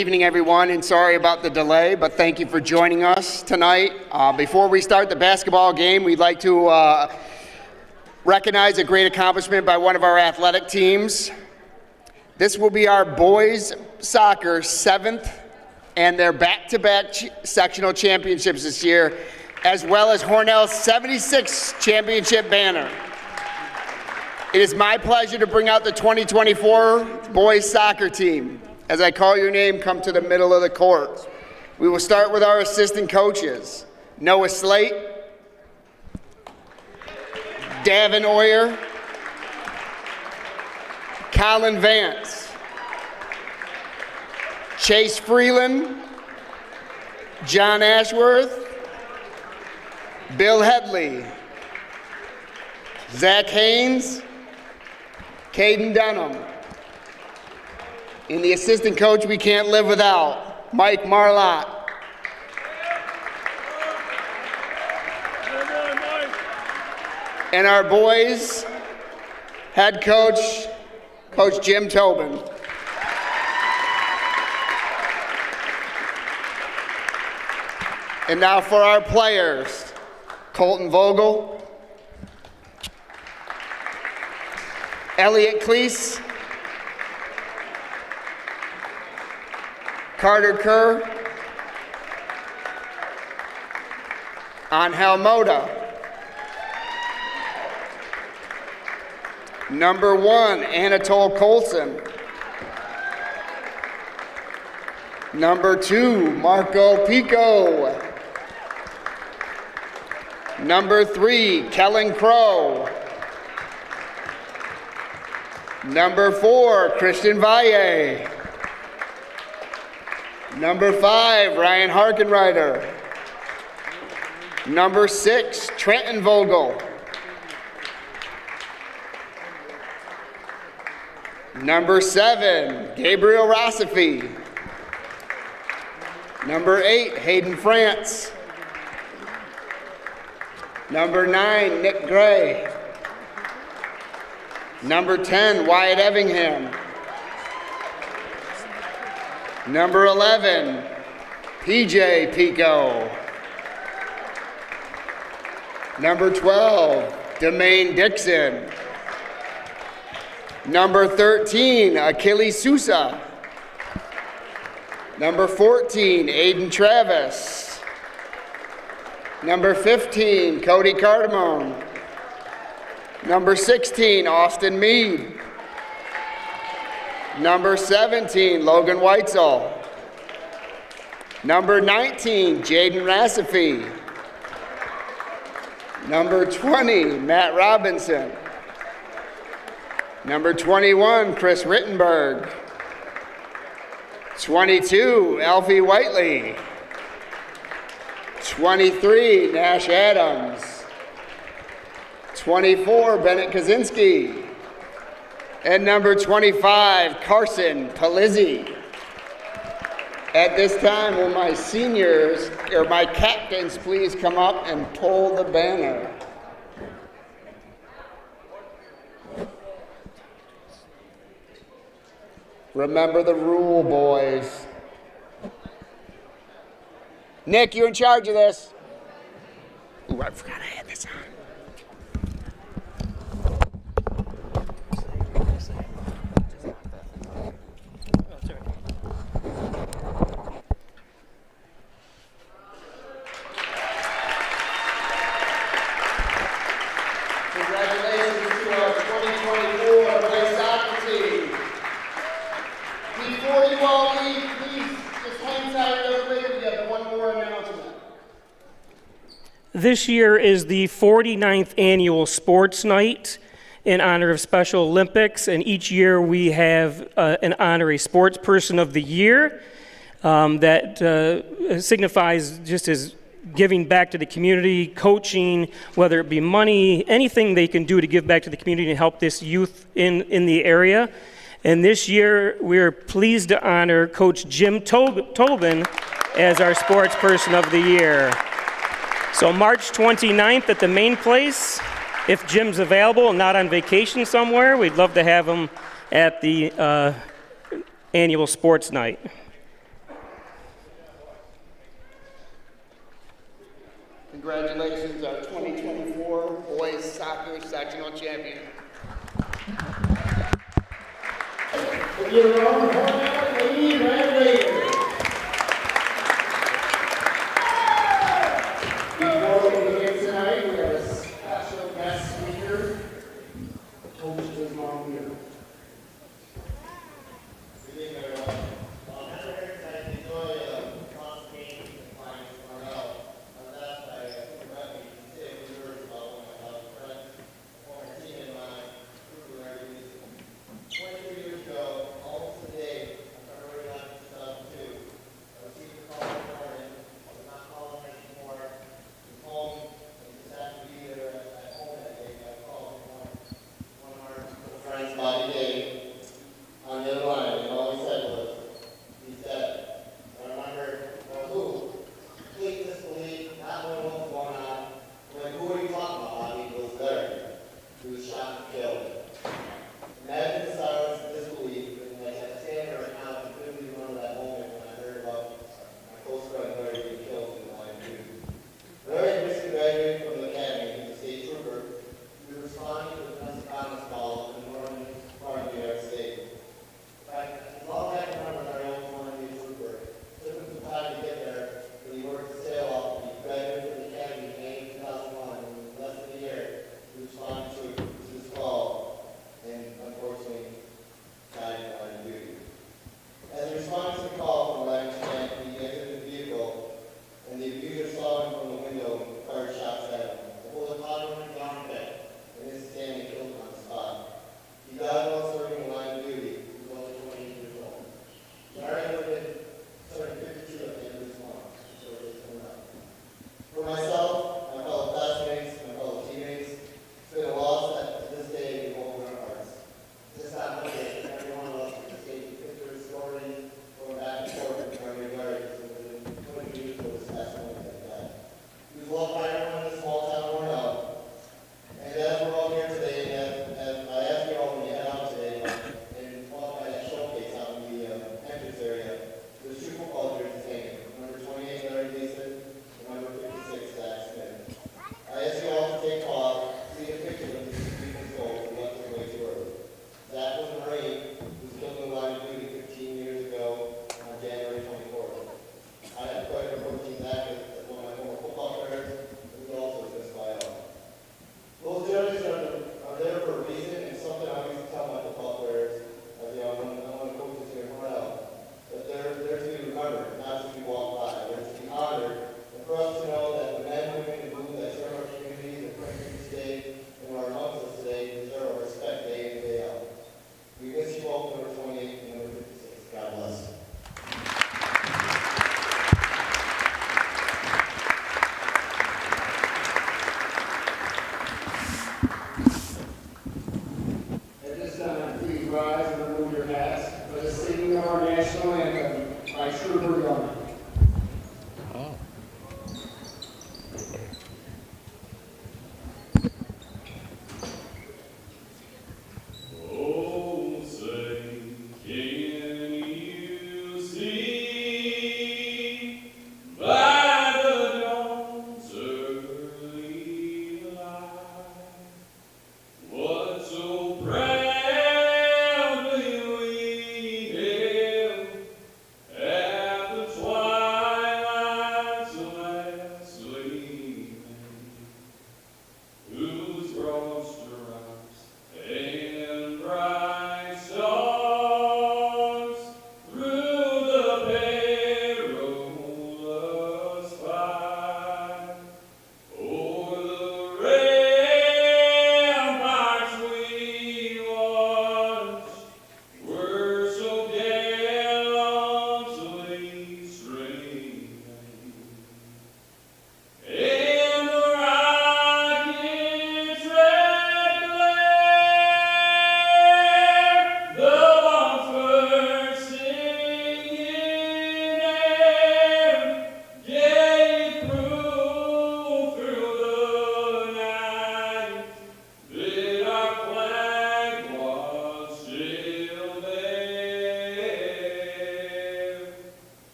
Good evening, everyone, and sorry about the delay, but thank you for joining us tonight. Before we start the basketball game, we'd like to recognize a great accomplishment by one of our athletic teams. This will be our boys soccer 7th and their back-to-back sectional championships this year, as well as Hornell's 76th championship banner. It is my pleasure to bring out the 2024 boys soccer team. As I call your name, come to the middle of the court. We will start with our assistant coaches. Noah Slate, Davin Oyer, Colin Vance, Chase Freeland, John Ashworth, Bill Headley, Zach Haynes, Caden Dunham. And the assistant coach we can't live without, Mike Marlott. And our boys head coach, Coach Jim Tobin. And now for our players, Colton Vogel, Elliot Cleese, Carter Kerr, Angel Mota. Number 1, Anatole Colson. Number 2, Marco Pico. Number 3, Kellen Crow. Number 4, Christian Valle. Number 5, Ryan Harkenreiter. Number 6, Trenton Vogel. Number 7, Gabriel Rossifi. Number 8, Hayden France. Number 9, Nick Gray. Number 10, Wyatt Evingham. Number 11, PJ Pico. Number 12, Demaine Dixon. Number 13, Achilles Sousa. Number 14, Aiden Travis. Number 15, Cody Cardamone. Number 16, Austin Mead. Number 17, Logan Weitzel. Number 19, Jaden Rassifi. Number 20, Matt Robinson. Number 21, Chris Rittenberg. 22, Alfie Whiteley. 23, Nash Adams. 24, Bennett Kaczynski. And number 25, Carson Palizzi. At this time, will my seniors, or my captains, please come up and pull the banner. Remember the rule, boys. Nick, you're in charge of this. Ooh, I forgot I had this on. This year is the 49th annual sports night in honor of Special Olympics, and each year we have an honorary sports person of the year that signifies just as giving back to the community, coaching, whether it be money, anything they can do to give back to the community and help this youth in the area. And this year we're pleased to honor Coach Jim Tobin as our sports person of the year. So March 29th at the main place, if Jim's available and not on vacation somewhere, we'd love to have him at the annual sports night. Congratulations, our 2024 boys soccer sectional champion. Your own Hornell Lady Red Raiders. Before we begin tonight, we have a special guest speaker, Coach Islam here. Good evening, everyone. I'm very excited to enjoy Cross game playing with Hornell. That I read me to say a few words about one of my friends, a former team in my group of regulars. 23 years ago, almost today, I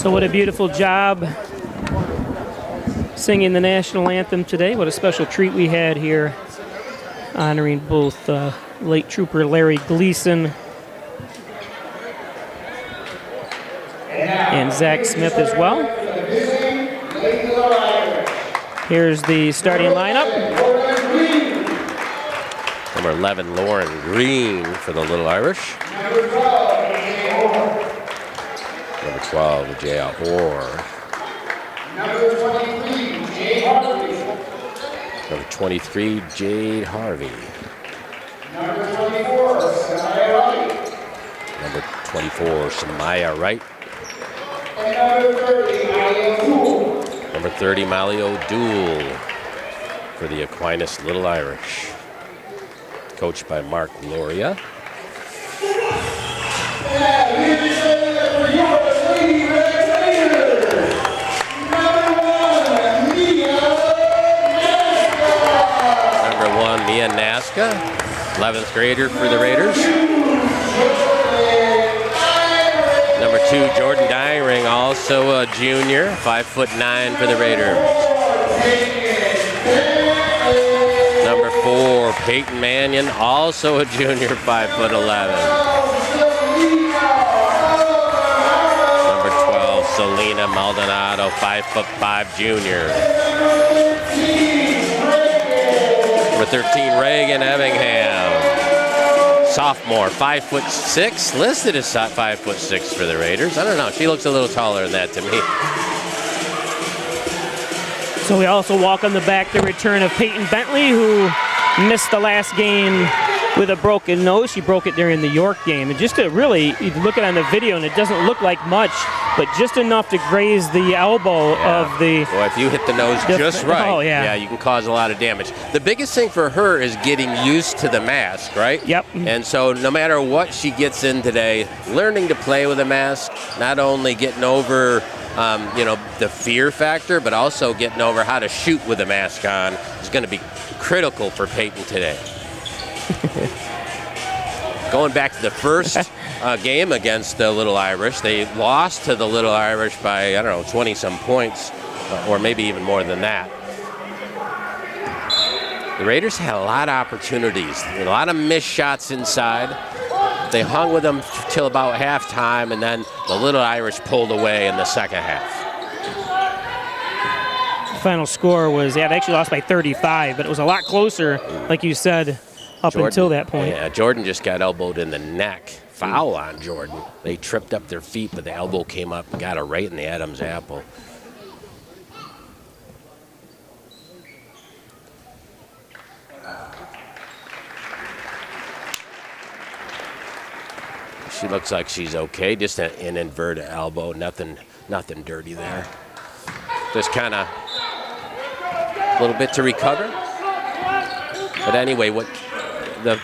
So what a beautiful job singing the national anthem today. What a special treat we had here, honoring both late Trooper Larry Gleason and Zach Smith as well. Here's the starting lineup. Number 11, Lauren Green for the Little Irish. Number 12, J.L. Orr. Number 23, Jade Harvey. Number 24, Samaya Wright. Number 30, Molly O'Doul for the Aquinas Little Irish. Coached by Mark Loria. Number 1, Mia Nasca, 11th grader for the Raiders. Number 2, Jordan Dyring, also a junior, 5'9" for the Raiders. Number 4, Peyton Mannion, also a junior, 5'11". Number 12, Selena Maldonado, 5'5", junior. Number 13, Reagan Evingham, sophomore, 5'6", listed as 5'6" for the Raiders. I don't know, she looks a little taller than that to me. So we also welcome back the return of Peyton Bentley, who missed the last game with a broken nose. She broke it during the York game. And just to really, you look at it on the video, and it doesn't look like much, but just enough to graze the elbow of the... Boy, if you hit the nose just right, yeah, you can cause a lot of damage. The biggest thing for her is getting used to the mask, right? Yep. And so no matter what she gets in today, learning to play with a mask, not only getting over the fear factor, but also getting over how to shoot with a mask on is going to be critical for Peyton today. Going back to the first game against the Little Irish, they lost to the Little Irish by, 20-some points, or maybe even more than that. The Raiders had a lot of opportunities, a lot of missed shots inside. They hung with them till about halftime, and then the Little Irish pulled away in the second half. The final score was, they actually lost by 35, but it was a lot closer, like you said, until that point. Yeah, Jordan just got elbowed in the neck. Foul on Jordan. They tripped up their feet, but the elbow came up and got her right in the Adam's apple. She looks like she's okay, just an inverted elbow, nothing dirty there. Just kind of a little bit to recover. But anyway, what the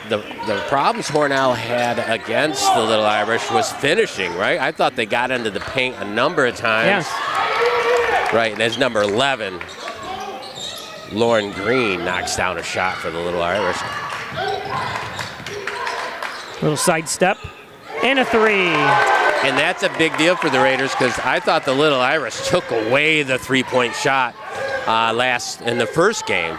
problems Hornell had against the Little Irish was finishing, right? I thought they got into the paint a number of times. Yes. Right, and as number 11, Lauren Green knocks down a shot for the Little Irish. Little sidestep. And a 3. And that's a big deal for the Raiders, because I thought the Little Irish took away the three-point shot in the first game.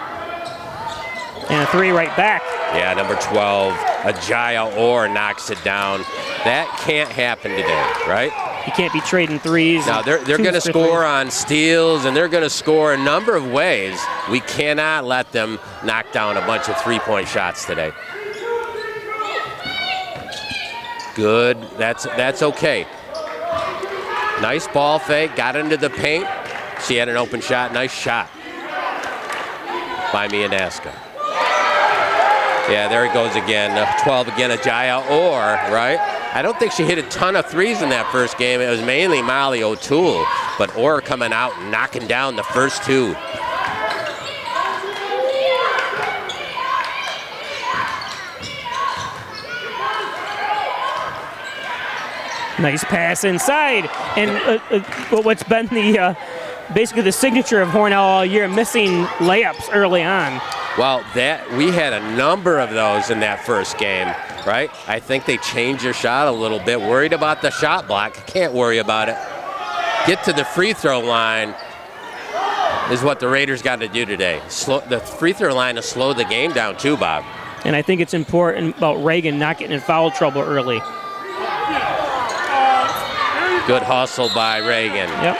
And a 3 right back. Yeah, number 12, Ajaya Orr knocks it down. That can't happen today, right? You can't be trading threes. No, they're going to score on steals, and they're going to score a number of ways. We cannot let them knock down a bunch of three-point shots today. Good, that's okay. Nice ball fake, got into the paint. She had an open shot, nice shot by Mia Nasca. Yeah, there it goes again, 12 again, Ajaya Orr, right? I don't think she hit a ton of threes in that first game. It was mainly Molly O'Toole, but Orr coming out and knocking down the first 2. Nice pass inside, and what's been the basically the signature of Hornell all year, missing layups early on. Well, we had a number of those in that first game, right? I think they changed their shot a little bit. Worried about the shot block. Can't worry about it. get to the free throw line is what the Raiders got to do today. The free throw line to slow the game down too, Bob. And I think it's important about Reagan not getting in foul trouble early. Good hustle by Reagan. Yep.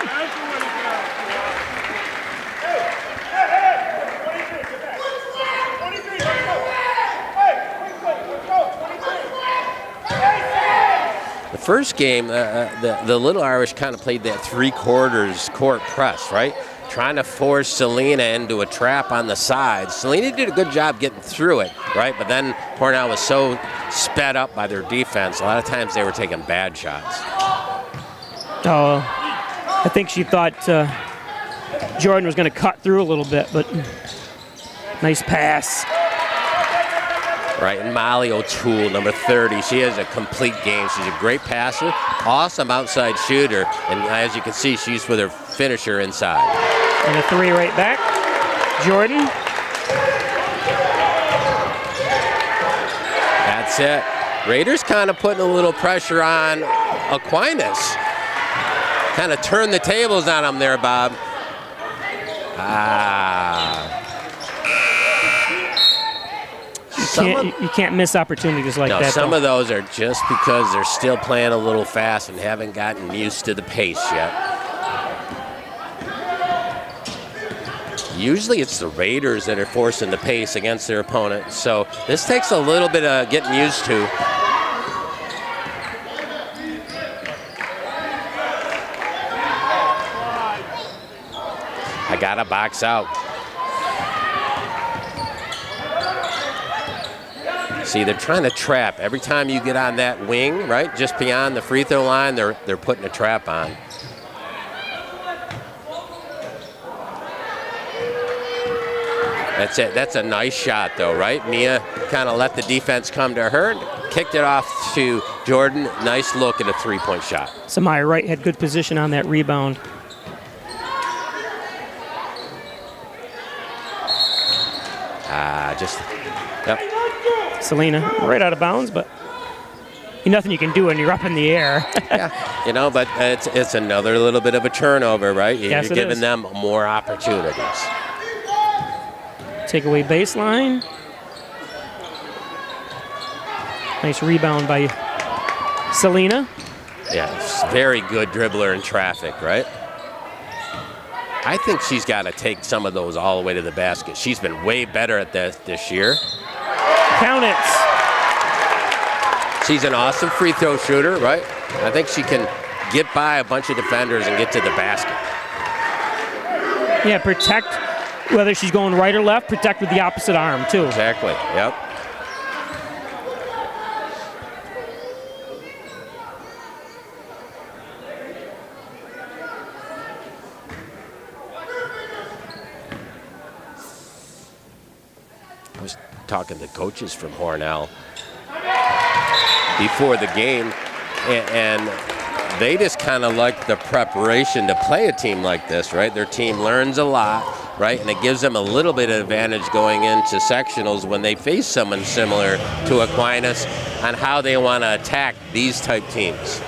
The first game, the Little Irish kind of played that 3/4 court press, right? Trying to force Selena into a trap on the side. Selena did a good job getting through it, right? But then Hornell was so sped up by their defense, a lot of times they were taking bad shots. Oh, I think she thought Jordan was going to cut through a little bit, but nice pass. Right, and Molly O'Toole, number 30, she has a complete game. She's a great passer, awesome outside shooter, and as you can see, she's with her finisher inside. And a 3 right back. Jordan. That's it. Raiders kind of putting a little pressure on Aquinas. Kind of turn the tables on them there, Bob. You can't miss opportunities like that. Some though. of those are just because they're still playing a little fast and haven't gotten used to the pace yet. Usually it's the Raiders that are forcing the pace against their opponent. So this takes a little bit of getting used to. I gotta box out. See, they're trying to trap. Every time you get on that wing, right, just beyond the free throw line, they're putting a trap on. That's it. That's a nice shot, though, right? Mia kind of let the defense come to her, kicked it off to Jordan. Nice look at a three-point shot. Samaya Wright had good position on that rebound. Yep. Selena right out of bounds, but nothing you can do when you're up in the air. Yeah, but it's another little bit of a turnover, right? Yes, You're giving them more opportunities. Take away baseline. Nice rebound by Selena. Yeah, very good dribbler in traffic, right? I think she's got to take some of those all the way to the basket. She's been way better at this year. Count it. She's an awesome free throw shooter, right? I think she can get by a bunch of defenders and get to the basket. Yeah, protect, whether she's going right or left, protect with the opposite arm, too. Exactly, yep. I was talking to coaches from Hornell before the game, and they just kind of like the preparation to play a team like this, right? Their team learns a lot, right? And it gives them a little bit of advantage going into sectionals when they face someone similar to Aquinas on how they want to attack these type teams.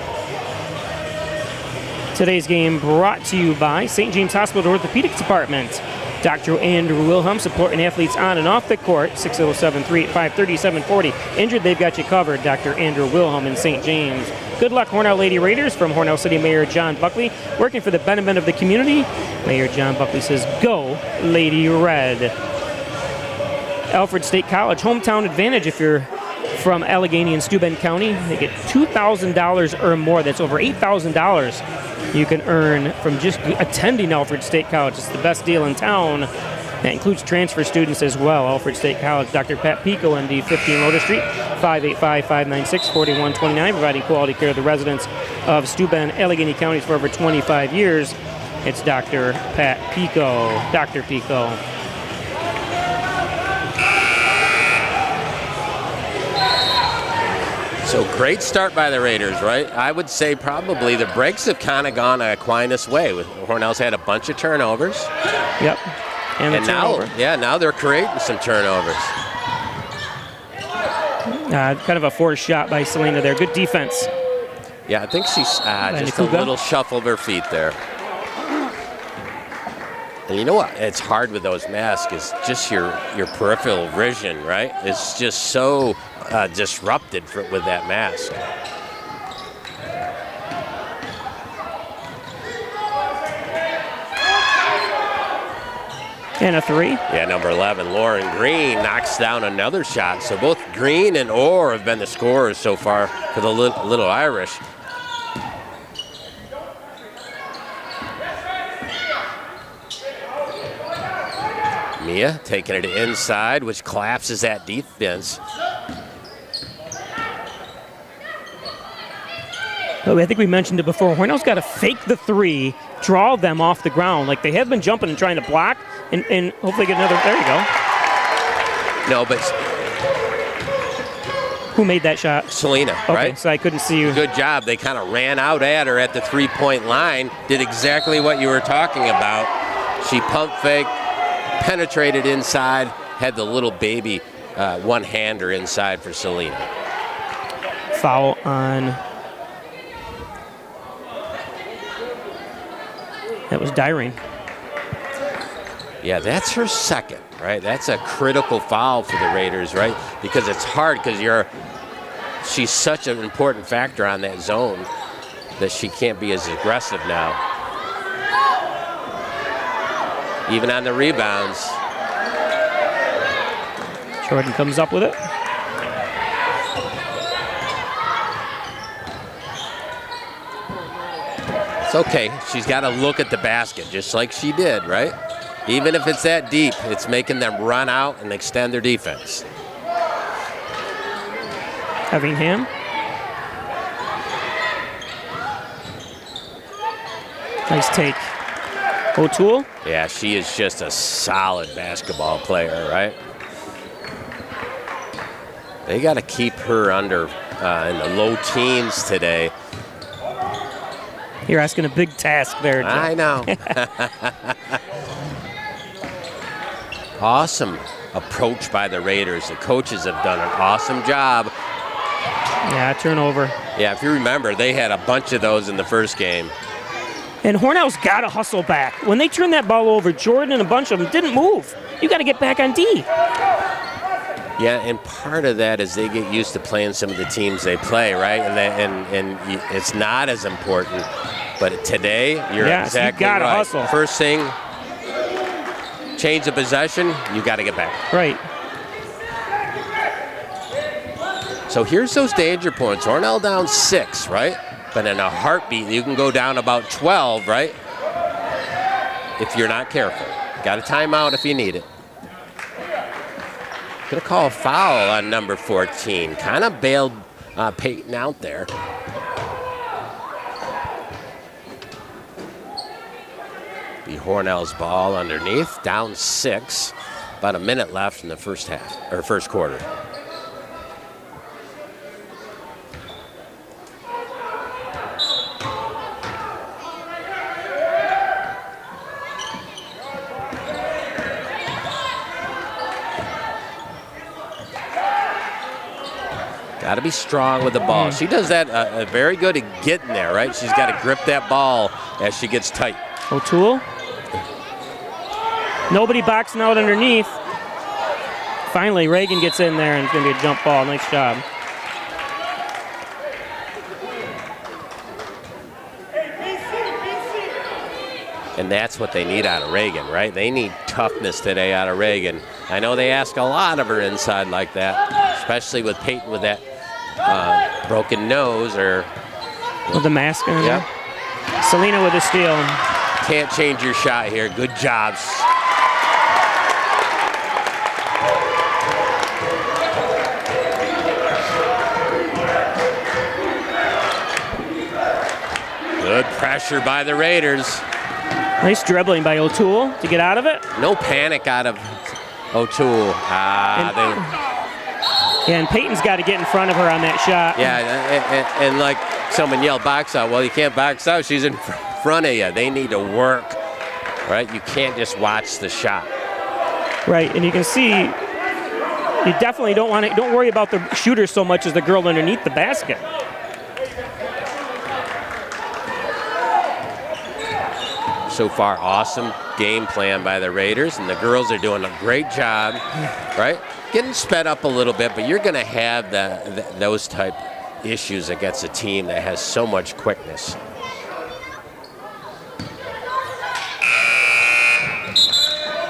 Today's game brought to you by St. James Hospital Orthopedics Department. Dr. Andrew Wilhelm supporting athletes on and off the court, 607-385-3740. Injured, they've got you covered. Dr. Andrew Wilhelm in St. James. Good luck, Hornell Lady Raiders, from Hornell City Mayor John Buckley. Working for the betterment of the community, Mayor John Buckley says, go Lady Red. Alfred State College, hometown advantage if you're from Allegheny and Steuben County. They get $2,000 or more. That's over $8,000 you can earn from just attending Alfred State College. It's the best deal in town. That includes transfer students as well. Alfred State College, Dr. Pat Pico, MD, 15 Loader Street, 585-596-4129, providing quality care to the residents of Steuben, Allegheny counties for over 25 years. It's Dr. Pat Pico. Dr. Pico. So great start by the Raiders, right? I would say probably the breaks have kind of gone Aquinas' way. Hornell's had a bunch of turnovers. Yep. And now they're creating some turnovers. Kind of a forced shot by Selena there. Good defense. Yeah, I think she's just a Kuga. little shuffle of her feet there. And you know what? It's hard with those masks is just your peripheral vision, right? It's just so disrupted with that mask. And a 3. Yeah, number 11, Lauren Green knocks down another shot. So both Green and Orr have been the scorers so far for the Little Irish. Mia taking it inside, which collapses that defense. But I think we mentioned it before. Hornell's got to fake the 3, draw them off the ground. Like they have been jumping and trying to block, and hopefully get another. There you go. No, but Who made that shot? Selena, Okay, right? so I couldn't see you. Good job. They kind of ran out at her at the three-point line, did exactly what you were talking about. She pump faked, penetrated inside, had the little baby one-hander inside for Selena. Foul on. That was Dyrene. Yeah, that's her second, right? That's a critical foul for the Raiders, right? Because it's hard because she's such an important factor on that zone that she can't be as aggressive now. Even on the rebounds. Jordan comes up with it. It's okay. She's got to look at the basket just like she did, right? Even if it's that deep, it's making them run out and extend their defense. Effingham. Nice take. O'Toole. Yeah, she is just a solid basketball player, right? They got to keep her under in the low teens today. You're asking a big task there, Jeff. I know. Awesome approach by the Raiders. The coaches have done an awesome job. Yeah, turnover. Yeah, if you remember, they had a bunch of those in the first game. And Hornell's got to hustle back. When they turned that ball over, Jordan and a bunch of them didn't move. You got to get back on D. Yeah, and part of that is they get used to playing some of the teams they play, right? And it's not as important. But today, you're exactly you gotta right. hustle. First thing, change of possession, you got to get back. Right. So here's those danger points. Hornell down 6, right? But in a heartbeat, you can go down about 12, right? If you're not careful. Got a timeout if you need it. Gonna call a foul on number 14. Kind of bailed Peyton out there. Be Hornell's ball underneath, down 6. About a minute left in the first half, or first quarter. Got to be strong with the ball. She does that very good at getting there, right? She's got to grip that ball as she gets tight. O'Toole. Nobody boxing out underneath. Finally, Reagan gets in there, and it's going to be a jump ball. Nice job. And that's what they need out of Reagan, right? They need toughness today out of Reagan. I know they ask a lot of her inside like that, especially with Peyton with that broken nose or... With the mask on. Yeah. Selena with a steal. Can't change your shot here. Good jobs. Good pressure by the Raiders. Nice dribbling by O'Toole to get out of it. No panic out of O'Toole. And Peyton's got to get in front of her on that shot. Yeah, and like someone yelled, box out. Well, you can't box out. She's in front of you. They need to work, right? You can't just watch the shot. Right, and you can see you definitely don't worry about the shooter so much as the girl underneath the basket. so far, awesome game plan by the Raiders, and the girls are doing a great job, right? Getting sped up a little bit, but you're going to have those type issues against a team that has so much quickness.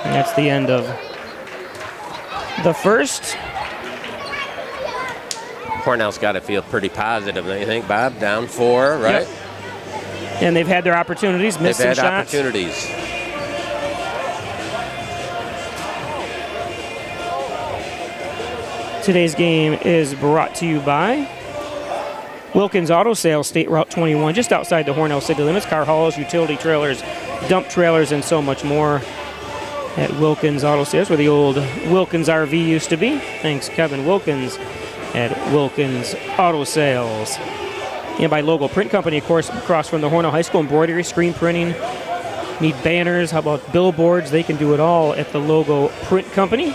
And that's the end of the first. Hornell's got to feel pretty positive, don't you think, Bob? Down 4, right? Yep. And they've had their opportunities, missed some They've had shots. opportunities. Today's game is brought to you by Wilkins Auto Sales, State Route 21, just outside the Hornell city limits. Car hauls, utility trailers, dump trailers, and so much more at Wilkins Auto Sales, where the old Wilkins RV used to be. Thanks, Kevin Wilkins at Wilkins Auto Sales. And by Logo Print Company, of course, across from the Hornell High School. Embroidery, screen printing, need banners, how about billboards? They can do it all at the Logo Print Company.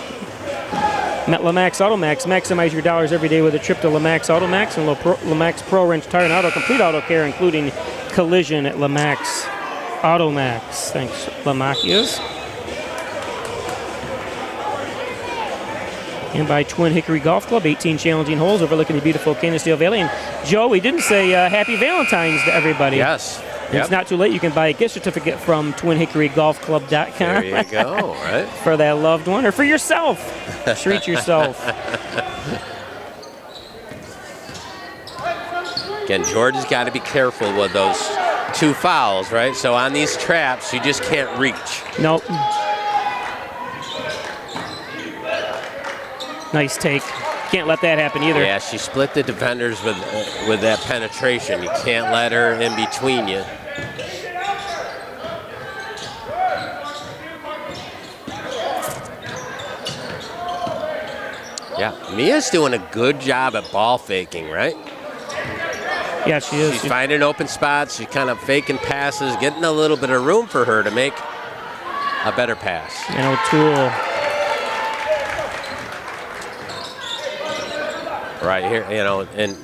Met Lamax Automax. Maximize your dollars every day with a trip to Lamax Automax and Lamax Pro Wrench Tire and Auto. Complete auto care, including collision at Lamax Automax. Thanks, Lamachias. And by Twin Hickory Golf Club, 18 challenging holes overlooking the beautiful Canisteel Valley. And Joe, we didn't say happy Valentine's to everybody. Yes. Yep. It's not too late. You can buy a gift certificate from twinhickorygolfclub.com. There you go, right? For that loved one or for yourself. Treat yourself. Again, Georgia's got to be careful with those 2 fouls, right? So on these traps, you just can't reach. Nope. Nice take. Can't let that happen either. Yeah, she split the defenders with that penetration. You can't let her in between you. Yeah, Mia's doing a good job at ball faking, right? Yeah, she is. She's finding open spots. She's kind of faking passes, getting a little bit of room for her to make a better pass. And O'Toole. Right here, you know, and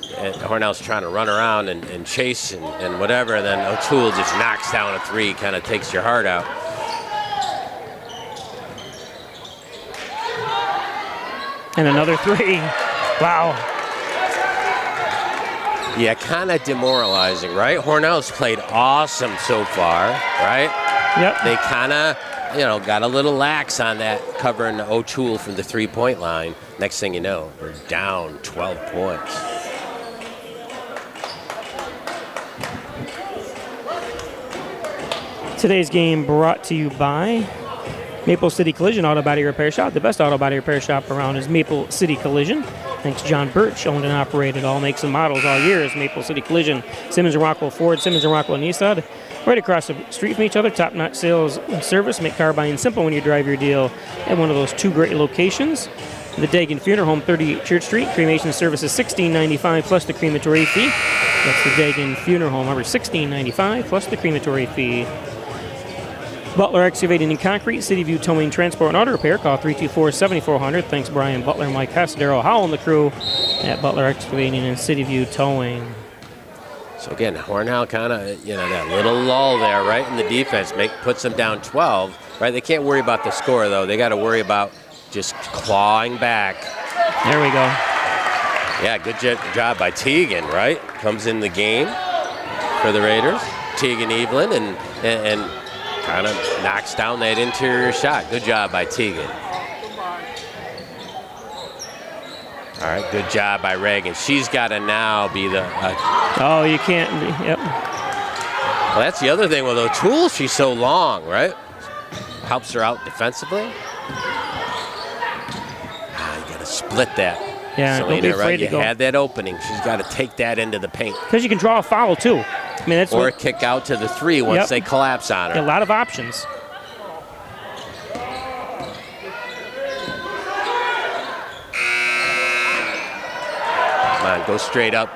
Hornell's trying to run around and chase and whatever, and then O'Toole just knocks down a 3, kind of takes your heart out. And another 3. Wow. Yeah, kind of demoralizing, right? Hornell's played awesome so far, right? Yep. They kind of, you know, got a little lax on that, covering O'Toole from the 3-point line. Next thing you know, we're down 12 points. Today's game brought to you by Maple City Collision Auto Body Repair Shop. The best auto body repair shop around is Maple City Collision. Thanks, John Birch, owned and operated all makes and models all years. Maple City Collision, Simmons and Rockwell Ford, Simmons and Rockwell Nissan. Right across the street from each other, top-notch sales and service. Make car buying simple when you drive your deal at one of those 2 great locations. The Dagan Funeral Home, 38 Church Street. Cremation service is $16.95 plus the crematory fee. That's the Dagan Funeral Home, number $16.95 plus the crematory fee. Butler Excavating and Concrete, City View Towing, Transport, and Auto Repair. Call 324-7400. Thanks, Brian Butler, Mike Hess, Darrell Howell, and the crew at Butler Excavating and City View Towing. So again, Hornell kind of, you know, that little lull there, right, in the defense, puts them down 12, right? They can't worry about the score, though. They got to worry about just clawing back. There we go. Yeah, good job by Teagan, right? Comes in the game for the Raiders. Teagan Evelyn and kind of knocks down that interior shot. Good job by Teagan. All right, good job by Reagan. She's got to now be the... Oh, you can't... Yep. Well, that's the other thing with O'Toole. She's so long, right? Helps her out defensively. You got to split that. Yeah, Selena, don't be afraid right? to go. You had that opening. She's got to take that into the paint. Because you can draw a foul, too. I mean, that's Or kick out to the 3 once they collapse on her. a lot of options. Come on, go straight up.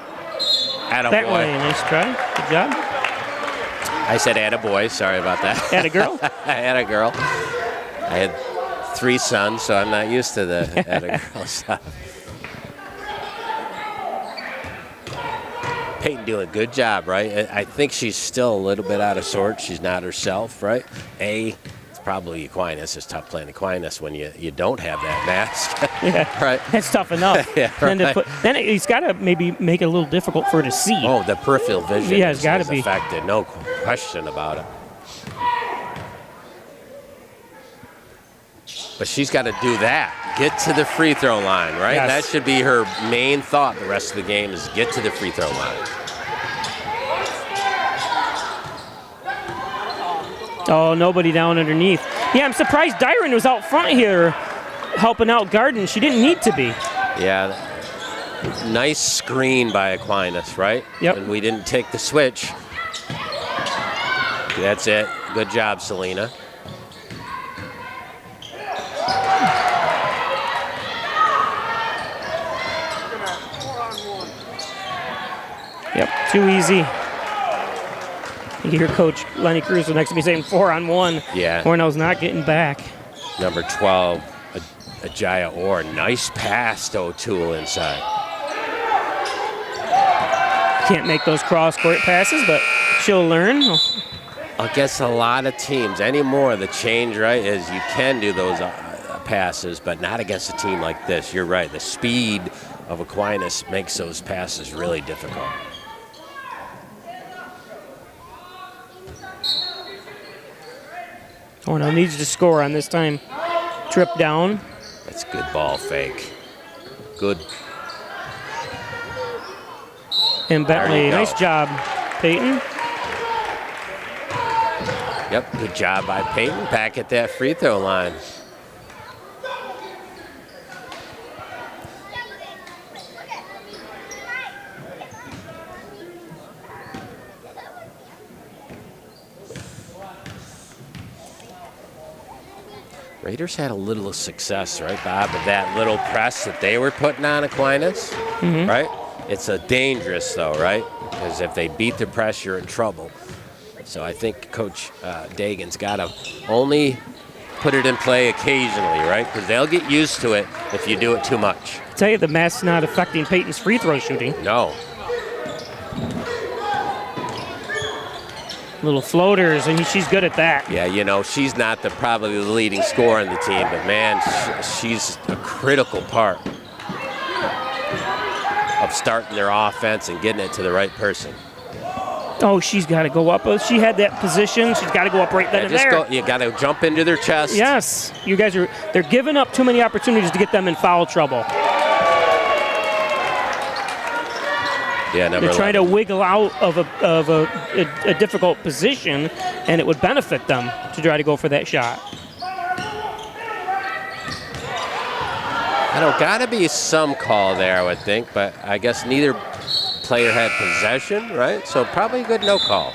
That way, nice try. Good job. I said attaboy, sorry about that. Attagirl? Attagirl. I had 3 sons, so I'm not used to the attagirl stuff. Peyton doing a good job, right? I think she's still a little bit out of sorts. She's not herself, right? It's probably Aquinas. It's tough playing Aquinas when you don't have that mask. Yeah, right. That's tough enough. Yeah, right. Then it's got to maybe make it a little difficult for her to see. Oh, the peripheral vision it's got to be affected. No question about it. But she's got to do that. Get to the free throw line, right? Yes. That should be her main thought the rest of the game is get to the free throw line. Oh, nobody down underneath. Yeah, I'm surprised Dyron was out front here helping out Garden. She didn't need to be. Yeah, nice screen by Aquinas, right? Yep. And we didn't take the switch. That's it. Good job, Selena. Yep, too easy. You hear Coach Lenny Cruz next to me saying 4-on-1. Yeah. Hornell's not getting back. Number 12, Ajaya Orr. Nice pass to O'Toole inside. Can't make those cross-court passes, but she'll learn. Against a lot of teams anymore, the change, right, is you can do those passes, but not against a team like this. You're right. The speed of Aquinas makes those passes really difficult. Hornell needs to score on this time. Trip down. That's good ball fake. Good. And Bentley, nice job, Peyton. Yep, good job by Peyton. Back at that free throw line. Raiders had a little success, right, Bob, with that little press that they were putting on Aquinas, right? It's a dangerous, though, right? Because if they beat the press, you're in trouble. So I think Coach Dagan's got to only put it in play occasionally, right? Because they'll get used to it if you do it too much. I tell you, the mask's not affecting Peyton's free throw shooting. No. Little floaters, and she's good at that. Yeah, you know, she's not probably the leading scorer on the team, but man, she's a critical part of starting their offense and getting it to the right person. Oh, she's got to go up. She had that position. She's got to go up right then and there. You got to jump into their chest. Yes, you guys they're giving up too many opportunities to get them in foul trouble. Yeah, they're trying to wiggle out of a difficult position, and it would benefit them to try to go for that shot. I don't got to be some call there, I would think, but I guess neither player had possession, right? So probably a good no call.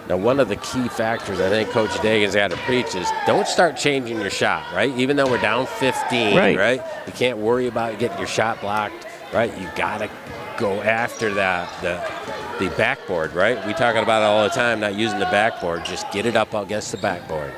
Now, one of the key factors I think Coach Dagan's got to preach is don't start changing your shot, right? Even though we're down 15, right? You can't worry about getting your shot blocked, right? You got to go after the backboard, right? We talking about it all the time, not using the backboard. Just get it up against the backboard.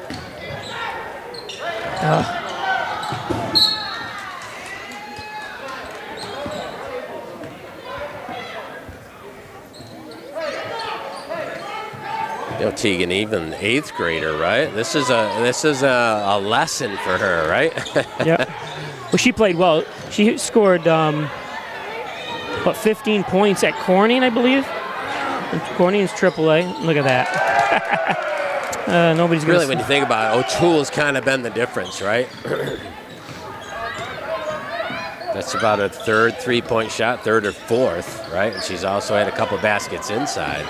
You know, Tegan, even 8th grader, right? This is a lesson for her, right? Yep. Well, she played well. She scored 15 points at Corning, I believe. Corning's AAA. Look at that. Nobody's really, when you think about it, O'Toole's kind of been the difference, right? That's about a third three-point shot, third or fourth, right? And she's also had a couple baskets inside.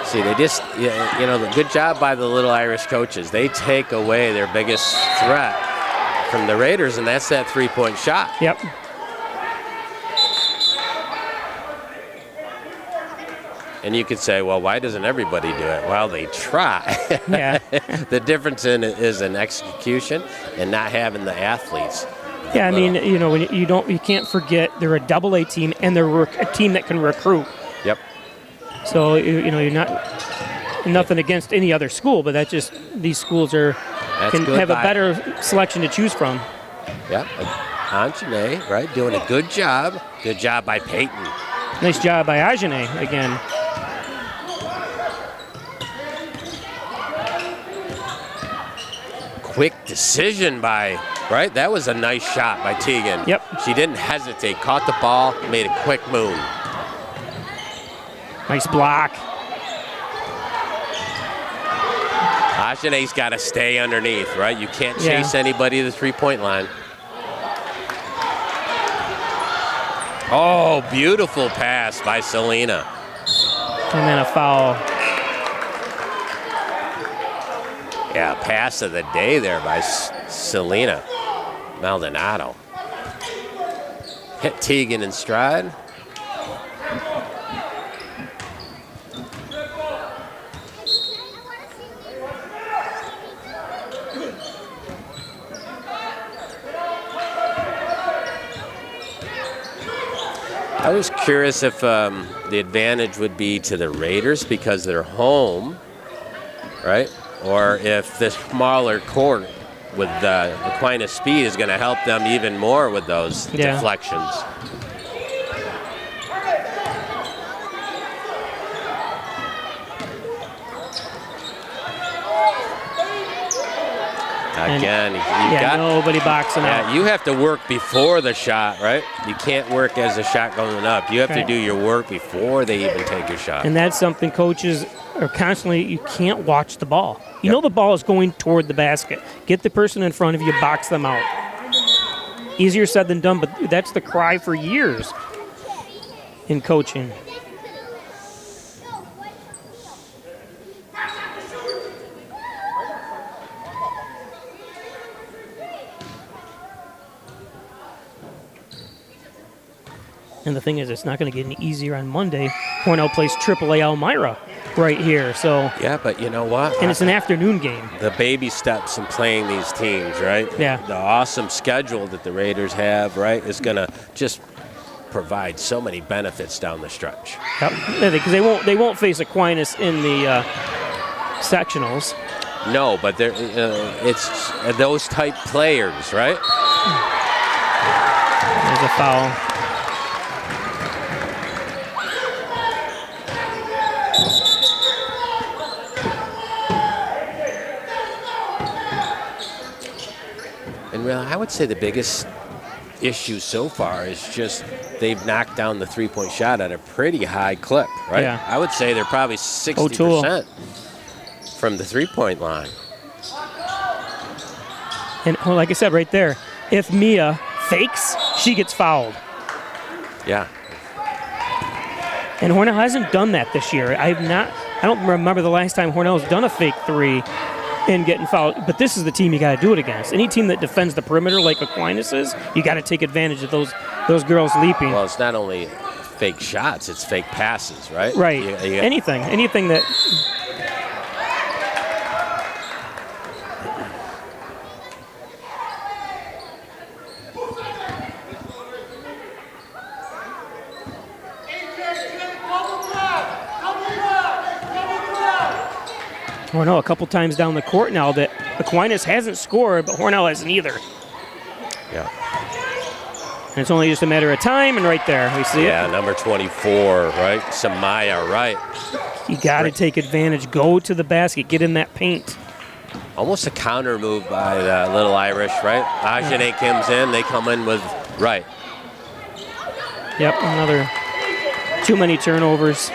See, they just, you know, the good job by the little Irish coaches. They take away their biggest threat from the Raiders, and that's that three-point shot. Yep. And you could say, well, why doesn't everybody do it? Well, they try. Yeah. The difference in it is in execution and not having the athletes. Yeah, I mean, you know, when you can't forget they're a AA team and they're a team that can recruit. Yep. So you know, you're not Nothing against any other school, but that just these schools can good have a by- better selection to choose from. Yeah, Anjane, right, doing a good job. Good job by Peyton. Nice job by Ajane again. Quick decision by, right? That was a nice shot by Tegan. Yep. She didn't hesitate, caught the ball, made a quick move. Nice block. Ajane's got to stay underneath, right? You can't chase anybody to the three-point line. Oh, beautiful pass by Selena. And then a foul. Yeah, pass of the day there by Selena Maldonado. Hit Tegan in stride. I was curious if the advantage would be to the Raiders because they're home, right? Or if the smaller court with Aquinas speed is going to help them even more with those deflections. Again, you got nobody boxing out. you have to work before the shot, right? You can't work as the shot going up. You have to do your work before they even take a shot. And that's something coaches are constantly, you can't watch the ball. You know the ball is going toward the basket. Get the person in front of you, box them out. Easier said than done, but that's the cry for years in coaching. And the thing is, it's not going to get any easier on Monday. Hornell plays AAA Elmira right here. So yeah, but you know what? And it's an afternoon game. The baby steps in playing these teams, right? Yeah. The awesome schedule that the Raiders have, right, is going to just provide so many benefits down the stretch. Yep. Yeah, because they won't face Aquinas in the sectionals. No, but it's those type players, right? There's a foul. And I would say the biggest issue so far is just they've knocked down the three-point shot at a pretty high clip, right? Yeah. I would say they're probably 60% from the three-point line. And like I said right there, if Mia fakes, she gets fouled. Yeah. And Hornell hasn't done that this year. I don't remember the last time Hornell's done a fake three and getting fouled. But this is the team you got to do it against. Any team that defends the perimeter like Aquinas is, you got to take advantage of those girls leaping. Well, it's not only fake shots, it's fake passes, right? Right. Anything that. Hornell a couple times down the court now that Aquinas hasn't scored, but Hornell hasn't either. Yeah. And it's only just a matter of time, and right there, we see it. Yeah, number 24, right? Samaya, right? You got to take advantage. Go to the basket. Get in that paint. Almost a counter move by the little Irish, right? Ajane comes in. They come in with right. Yep, another too many turnovers.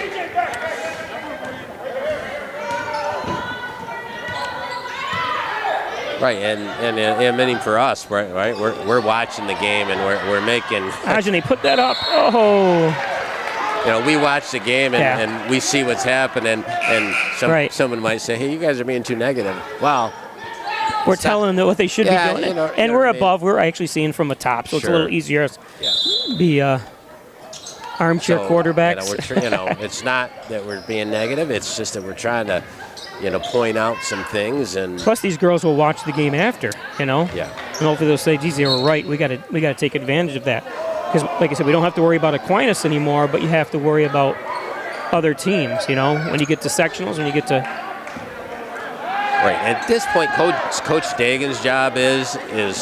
Right, and I mean for us, right? We're watching the game and we're making. Ajane put that up. Oh. You know, we watch the game and we see what's happening, and someone might say, "Hey, you guys are being too negative." Well, we're telling them what they should be doing, you know, and we're above. We're actually seeing from the top, so it's a little easier to be armchair quarterbacks. You know, it's not that we're being negative. It's just that we're trying to, point out some things. And plus, these girls will watch the game after, Yeah. And hopefully they'll say, "Geez, they were right. We got to take advantage of that." Because, like I said, we don't have to worry about Aquinas anymore, but you have to worry about other teams, you know, when you get to sectionals, when you get to... Right. At this point, Coach Dagan's job is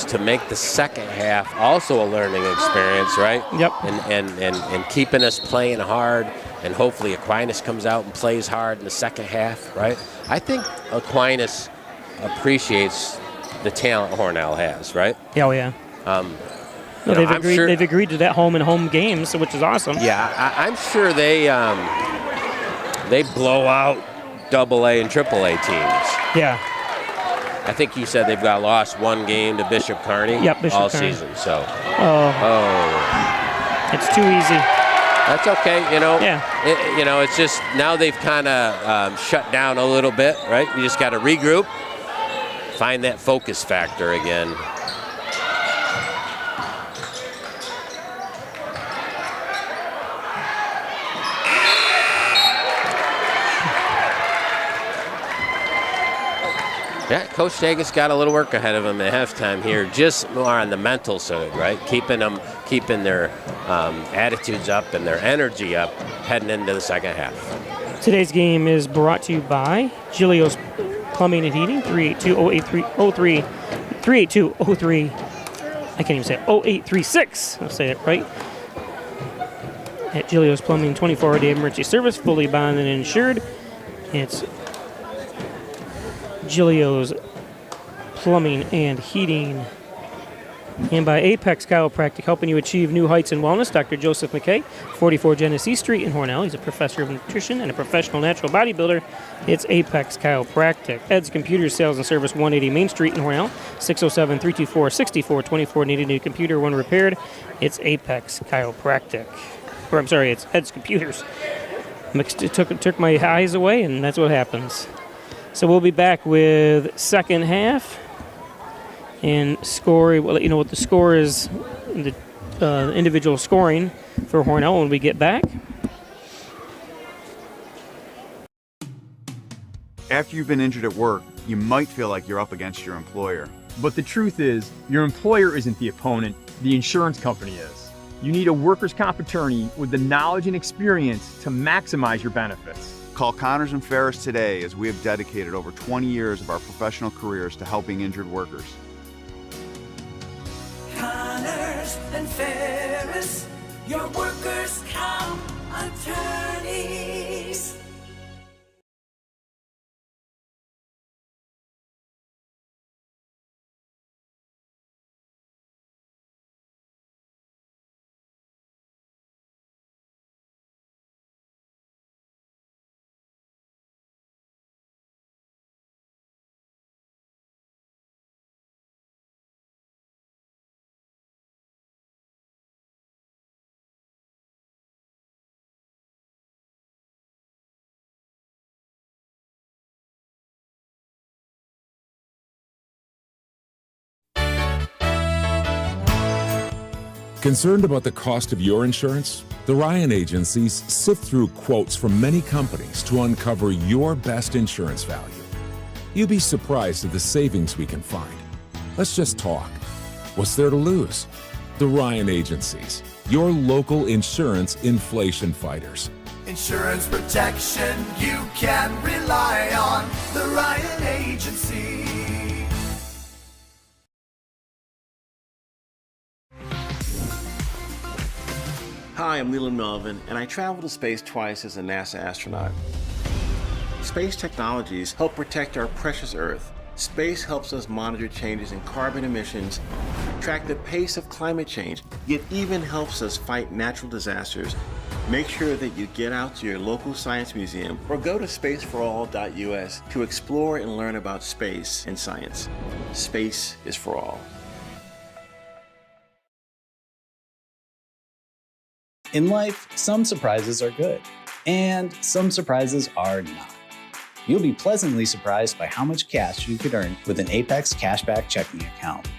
to make the second half also a learning experience, right? Yep. And keeping us playing hard, and hopefully Aquinas comes out and plays hard in the second half, right? I think Aquinas appreciates the talent Hornell has, right? Oh, yeah. No, they've agreed to that home and home games, which is awesome. Yeah, I'm sure they blow out AA and AAA teams. Yeah. I think you said they've got lost one game to Bishop Kearney all season. So. It's too easy. That's okay, you know. Yeah. It's just now they've kind of shut down a little bit, right? You just got to regroup, find that focus factor again. Yeah, Coach Dagan's got a little work ahead of him at halftime here, just more on the mental side, right? Keeping their attitudes up and their energy up heading into the second half. Today's game is brought to you by Giglio's Plumbing and Heating, 382-0803, 382-03, I can't even say it, 0836, I'll say it right. At Giglio's Plumbing, 24-hour-a-day emergency service, fully bonded and insured. It's Giglio's Plumbing and Heating. And by Apex Chiropractic, helping you achieve new heights in wellness. Dr. Joseph McKay, 44 Genesee Street in Hornell. He's a professor of nutrition and a professional natural bodybuilder. It's Apex Chiropractic. Ed's Computer Sales and Service, 180 Main Street in Hornell. 607-324-6424. Need a new computer when repaired. It's Apex Chiropractic. Or I'm sorry, it's Ed's Computers. It took my eyes away, and that's what happens. So we'll be back with second half and score. We'll let you know what the score is, the individual scoring for Hornell when we get back. After you've been injured at work, you might feel like you're up against your employer. But the truth is, your employer isn't the opponent, the insurance company is. You need a workers' comp attorney with the knowledge and experience to maximize your benefits. Call Connors and Ferris today, as we have dedicated over 20 years of our professional careers to helping injured workers. Connors and Ferris, your workers' comp attorneys. Concerned about the cost of your insurance? The Ryan agencies sift through quotes from many companies to uncover your best insurance value. You'd be surprised at the savings we can find. Let's just talk. What's there to lose? The Ryan agencies, your local insurance inflation fighters. Insurance protection you can rely on. The Ryan Agency. Hi, I'm Leland Melvin, and I travel to space twice as a NASA astronaut. Space technologies help protect our precious Earth. Space helps us monitor changes in carbon emissions, track the pace of climate change. It even helps us fight natural disasters. Make sure that you get out to your local science museum or go to spaceforall.us to explore and learn about space and science. Space is for all. In life, some surprises are good, and some surprises are not. You'll be pleasantly surprised by how much cash you could earn with an Apex Cashback checking account.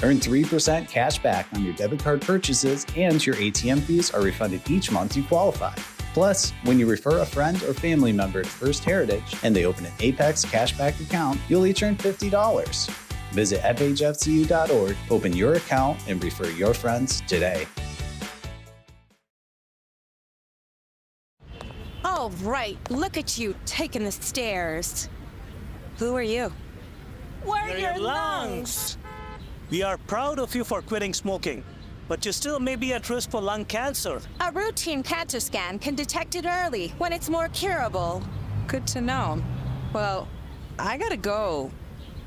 Earn 3% cash back on your debit card purchases, and your ATM fees are refunded each month you qualify. Plus, when you refer a friend or family member to First Heritage and they open an Apex Cashback account, you'll each earn $50. Visit fhfcu.org, open your account, and refer your friends today. Oh, right. Look at you taking the stairs. Who are you? Where are your lungs? We are proud of you for quitting smoking, but you still may be at risk for lung cancer. A routine cancer scan can detect it early when it's more curable. Good to know. Well, I gotta go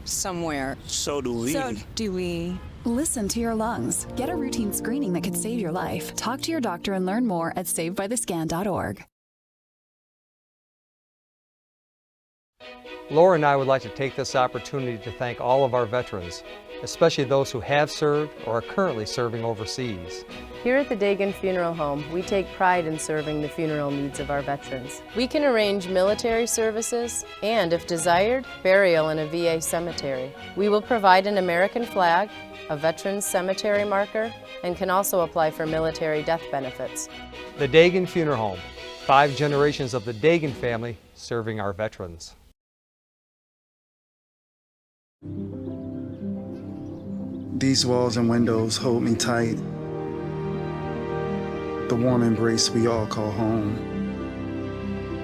somewhere. So do we. So do we. Listen to your lungs. Get a routine screening that could save your life. Talk to your doctor and learn more at savedbythescan.org. Laura and I would like to take this opportunity to thank all of our veterans, especially those who have served or are currently serving overseas. Here at the Dagan Funeral Home, we take pride in serving the funeral needs of our veterans. We can arrange military services and, if desired, burial in a VA cemetery. We will provide an American flag, a veteran's cemetery marker, and can also apply for military death benefits. The Dagan Funeral Home, 5 generations of the Dagan family serving our veterans. These walls and windows hold me tight. The warm embrace we all call home.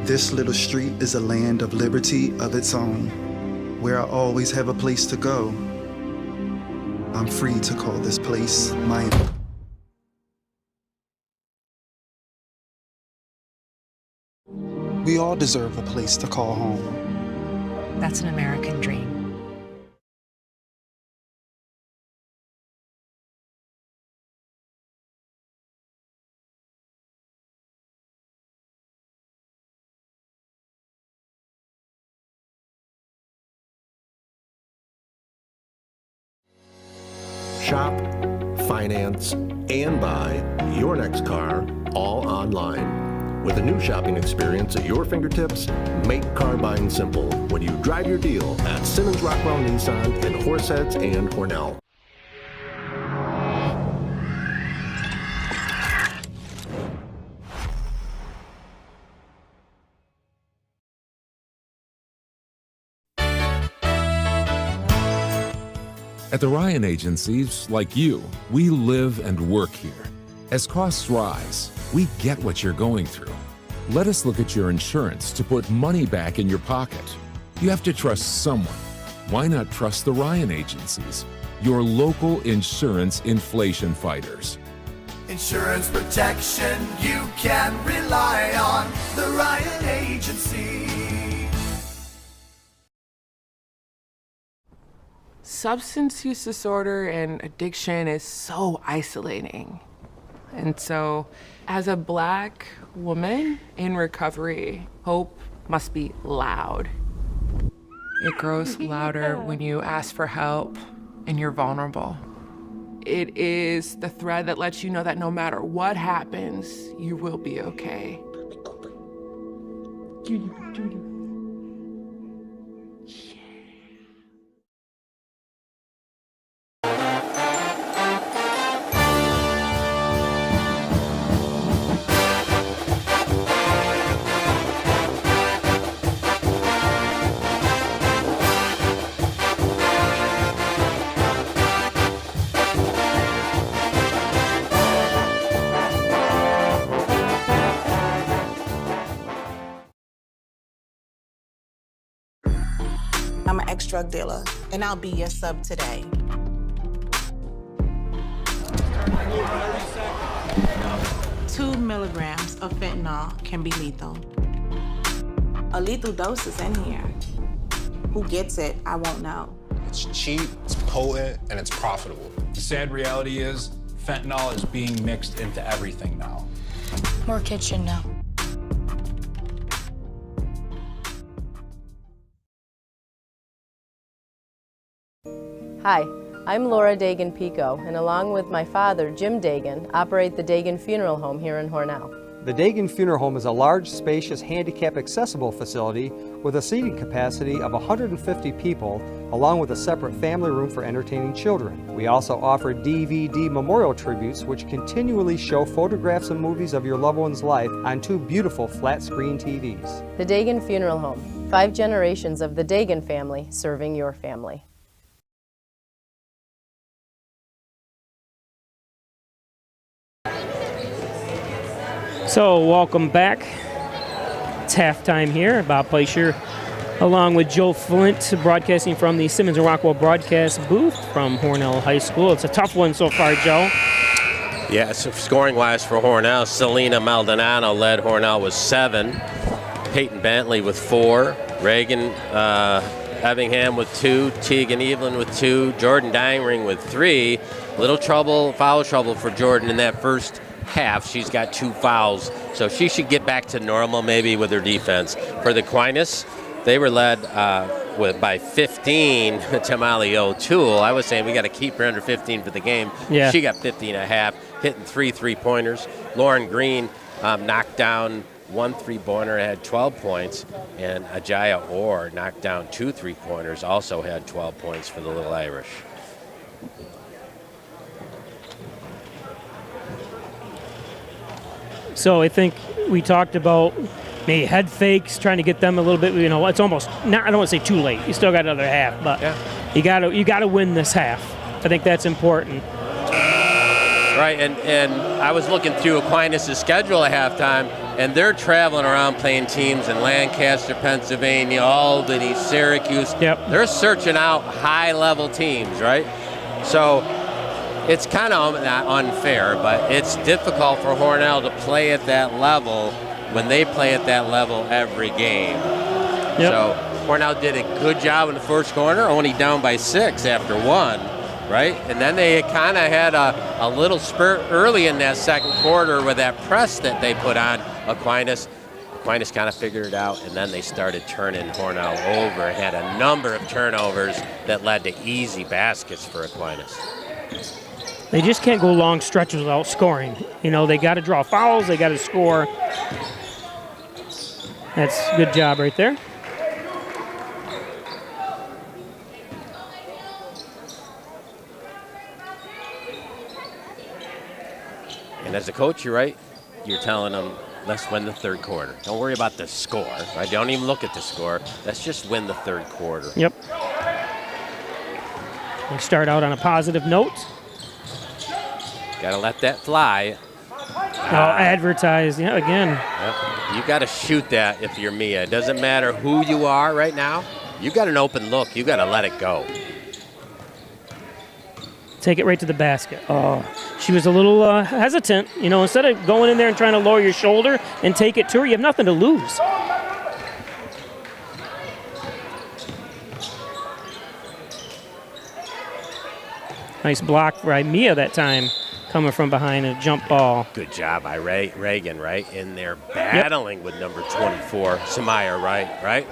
This little street is a land of liberty of its own, where I always have a place to go. I'm free to call this place my own. We all deserve a place to call home. That's an American dream. Shop, finance, and buy your next car all online. With a new shopping experience at your fingertips, make car buying simple when you drive your deal at Simmons Rockwell Nissan in Horseheads and Hornell. At the Ryan Agencies, like you, we live and work here. As costs rise, we get what you're going through. Let us look at your insurance to put money back in your pocket. You have to trust someone. Why not trust the Ryan Agencies, your local insurance inflation fighters? Insurance protection you can rely on. The Ryan Agency. Substance use disorder and addiction is so isolating. And so, as a Black woman in recovery, hope must be loud. It grows louder when you ask for help and you're vulnerable. It is the thread that lets you know that no matter what happens, you will be okay. I'm an ex-drug dealer, and I'll be your sub today. Two milligrams of fentanyl can be lethal. A lethal dose is in here. Who gets it, I won't know. It's cheap, it's potent, and it's profitable. The sad reality is, fentanyl is being mixed into everything now. More kids should know. Hi, I'm Laura Dagan-Pico, and along with my father, Jim Dagan, operate the Dagan Funeral Home here in Hornell. The Dagan Funeral Home is a large, spacious, handicap-accessible facility with a seating capacity of 150 people, along with a separate family room for entertaining children. We also offer DVD memorial tributes, which continually show photographs and movies of your loved one's life on 2 beautiful flat-screen TVs. The Dagan Funeral Home, 5 generations of the Dagan family serving your family. So, welcome back. It's halftime here. Bob Fleischer along with Joe Flint broadcasting from the Simmons and Rockwell broadcast booth from Hornell High School. It's a tough one so far, Joe. Yeah, so scoring-wise for Hornell, Selena Maldonado led Hornell with 7. Peyton Bentley with 4. Reagan Evingham with 2. Tegan Evelyn with 2. Jordan Dangring with 3. Little trouble, foul trouble for Jordan in that first half. She's got 2 fouls, so she should get back to normal maybe with her defense. For the Aquinas, they were led by 15 to Molly O'Toole. I was saying we got to keep her under 15 for the game. Yeah. She got 15 and a half, hitting 3 3-pointers. Lauren Green knocked down 1 3-pointer, had 12 points. And Ajaya Orr knocked down 2 3-pointers, also had 12 points for the Little Irish. So I think we talked about maybe head fakes, trying to get them a little bit. It's almost not. I don't want to say too late. You still got another half, but you got to win this half. I think that's important. Right, and I was looking through Aquinas' schedule at halftime, and they're traveling around playing teams in Lancaster, Pennsylvania, Albany, Syracuse. Yep. They're searching out high-level teams, right? So it's kind of not unfair, but it's difficult for Hornell to play at that level when they play at that level every game. Yep. So Hornell did a good job in the first quarter, only down by 6 after 1, right? And then they kind of had a little spurt early in that second quarter with that press that they put on Aquinas. Aquinas kind of figured it out, and then they started turning Hornell over and had a number of turnovers that led to easy baskets for Aquinas. They just can't go long stretches without scoring. They got to draw fouls. They got to score. That's a good job right there. And as a coach, you're right. You're telling them, let's win the third quarter. Don't worry about the score. Right? Don't even look at the score. Let's just win the third quarter. Yep. We start out on a positive note. Got to let that fly. Advertised, again. Yep. You got to shoot that if you're Mia. It doesn't matter who you are right now. You got an open look. You got to let it go. Take it right to the basket. Oh, she was a little hesitant. Instead of going in there and trying to lower your shoulder and take it to her, you have nothing to lose. Nice block by Mia that time, coming from behind a jump ball. Good job by Reagan, right? In there battling with number 24, Samaya, right?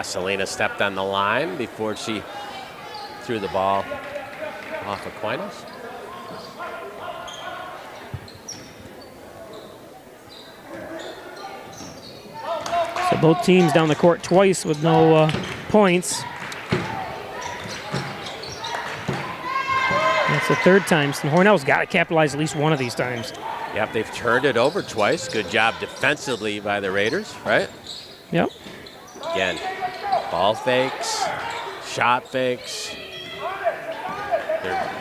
Selena stepped on the line before she threw the ball off Aquinas. So both teams down the court twice with no points. That's the third time. So Hornell's got to capitalize at least one of these times. Yep, they've turned it over twice. Good job defensively by the Raiders, right? Yep. Again, ball fakes, shot fakes.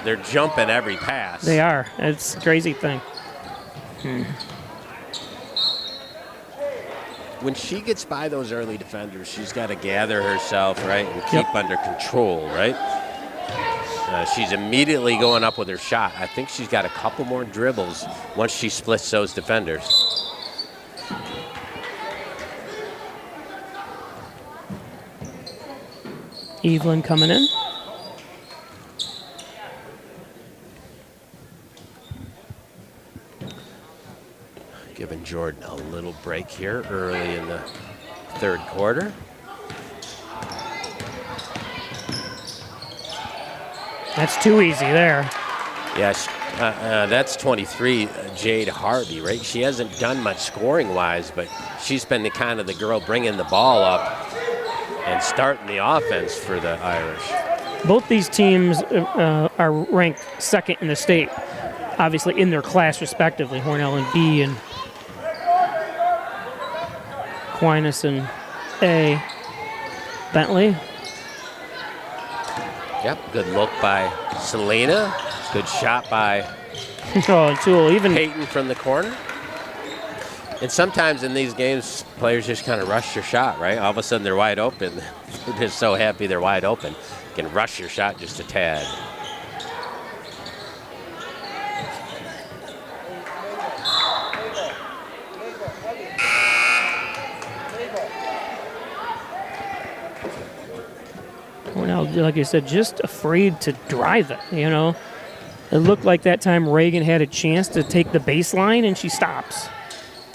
They're jumping every pass. They are. It's a crazy thing. When she gets by those early defenders, she's got to gather herself, right, and keep under control, right? She's immediately going up with her shot. I think she's got a couple more dribbles once she splits those defenders. Evelyn coming in. Giving Jordan a little break here early in the third quarter. That's too easy there. Yes, that's 23, Jade Harvey, right? She hasn't done much scoring-wise, but she's been the kind of the girl bringing the ball up and starting the offense for the Irish. Both these teams are ranked second in the state obviously in their class respectively, Hornell and B and Aquinas and A. Bentley. Yep, good look by Selena. Good shot by Tool, even Peyton from the corner. And sometimes in these games, players just kind of rush your shot, right? All of a sudden they're wide open. They're just so happy they're wide open. You can rush your shot just a tad. Hornell, like I said, just afraid to drive it, you know. It looked like that time Reagan had a chance to take the baseline, and she stops.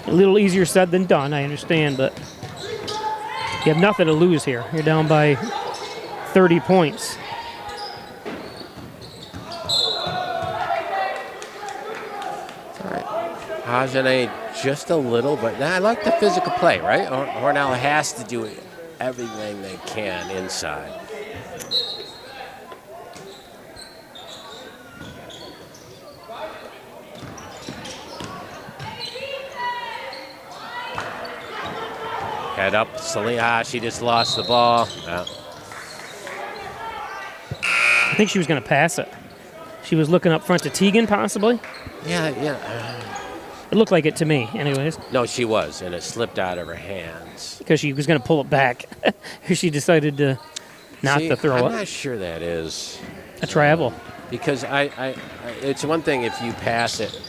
A little easier said than done, I understand, but you have nothing to lose here. You're down by 30 points. All right. Hajane just a little, but I like the physical play, right? Hornell has to do everything they can inside. Head up, Selena. She just lost the ball. I think she was going to pass it. She was looking up front to Tegan, possibly. Yeah. It looked like it to me, anyways. No, she was, and it slipped out of her hands. Because she was going to pull it back. She decided not to throw it. I'm not sure that is a travel. Because it's one thing if you pass it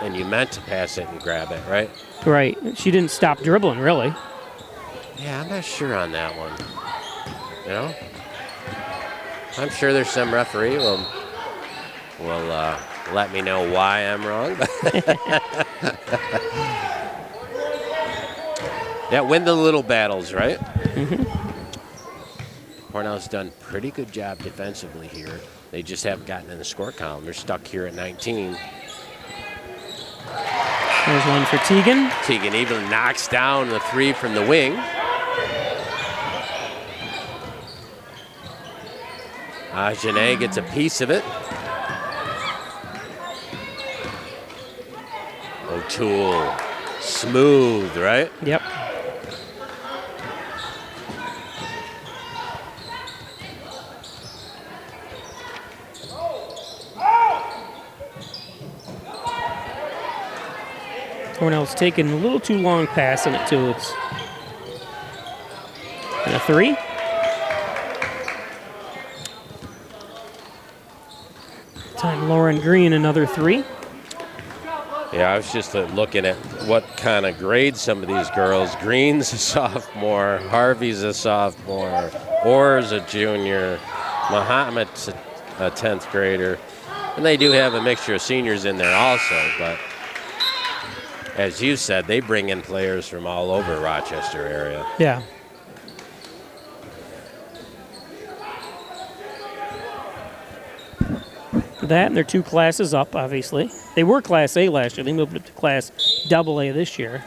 and you meant to pass it and grab it, right? Right. She didn't stop dribbling, really. Yeah, I'm not sure on that one. You know? I'm sure there's some referee will let me know why I'm wrong. Yeah, win the little battles, right? Mm-hmm. Hornell's done a pretty good job defensively here. They just haven't gotten in the score column. They're stuck here at 19. There's one for Tegan. Tegan even knocks down the three from the wing. Janae gets a piece of it. O'Toole, smooth, right? Yep. Hornell's taking a little too long passing it, too. It's and a three. Time Lauren Green, another three. Yeah, I was just looking at what kind of grades some of these girls. Green's a sophomore, Harvey's a sophomore, Orr's a junior, Muhammad's a 10th grader. And they do have a mixture of seniors in there also, but as you said, they bring in players from all over Rochester area. Yeah. That and they're two classes up, obviously. They were Class A last year. They moved up to Class AA this year.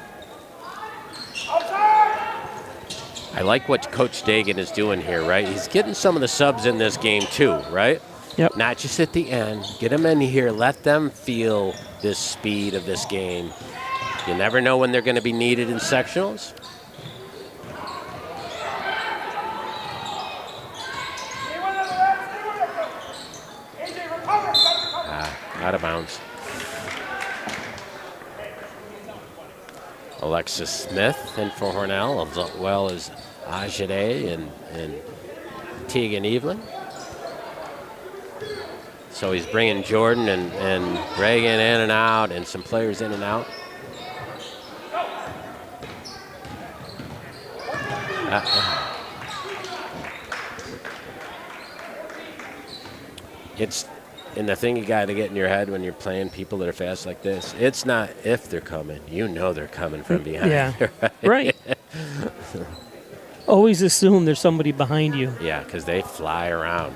I like what Coach Dagan is doing here, right? He's getting some of the subs in this game too, right? Yep. Not just at the end. Get them in here. Let them feel this speed of this game. You never know when they're going to be needed in sectionals. Out of bounds. Alexis Smith in for Hornell, as well as Ajade and Tegan Evelyn. So he's bringing Jordan and Reagan in and out, and some players in and out. And the thing you got to get in your head when you're playing people that are fast like this, it's not if they're coming. You know they're coming from behind. Yeah, right. Always assume there's somebody behind you. Yeah, because they fly around.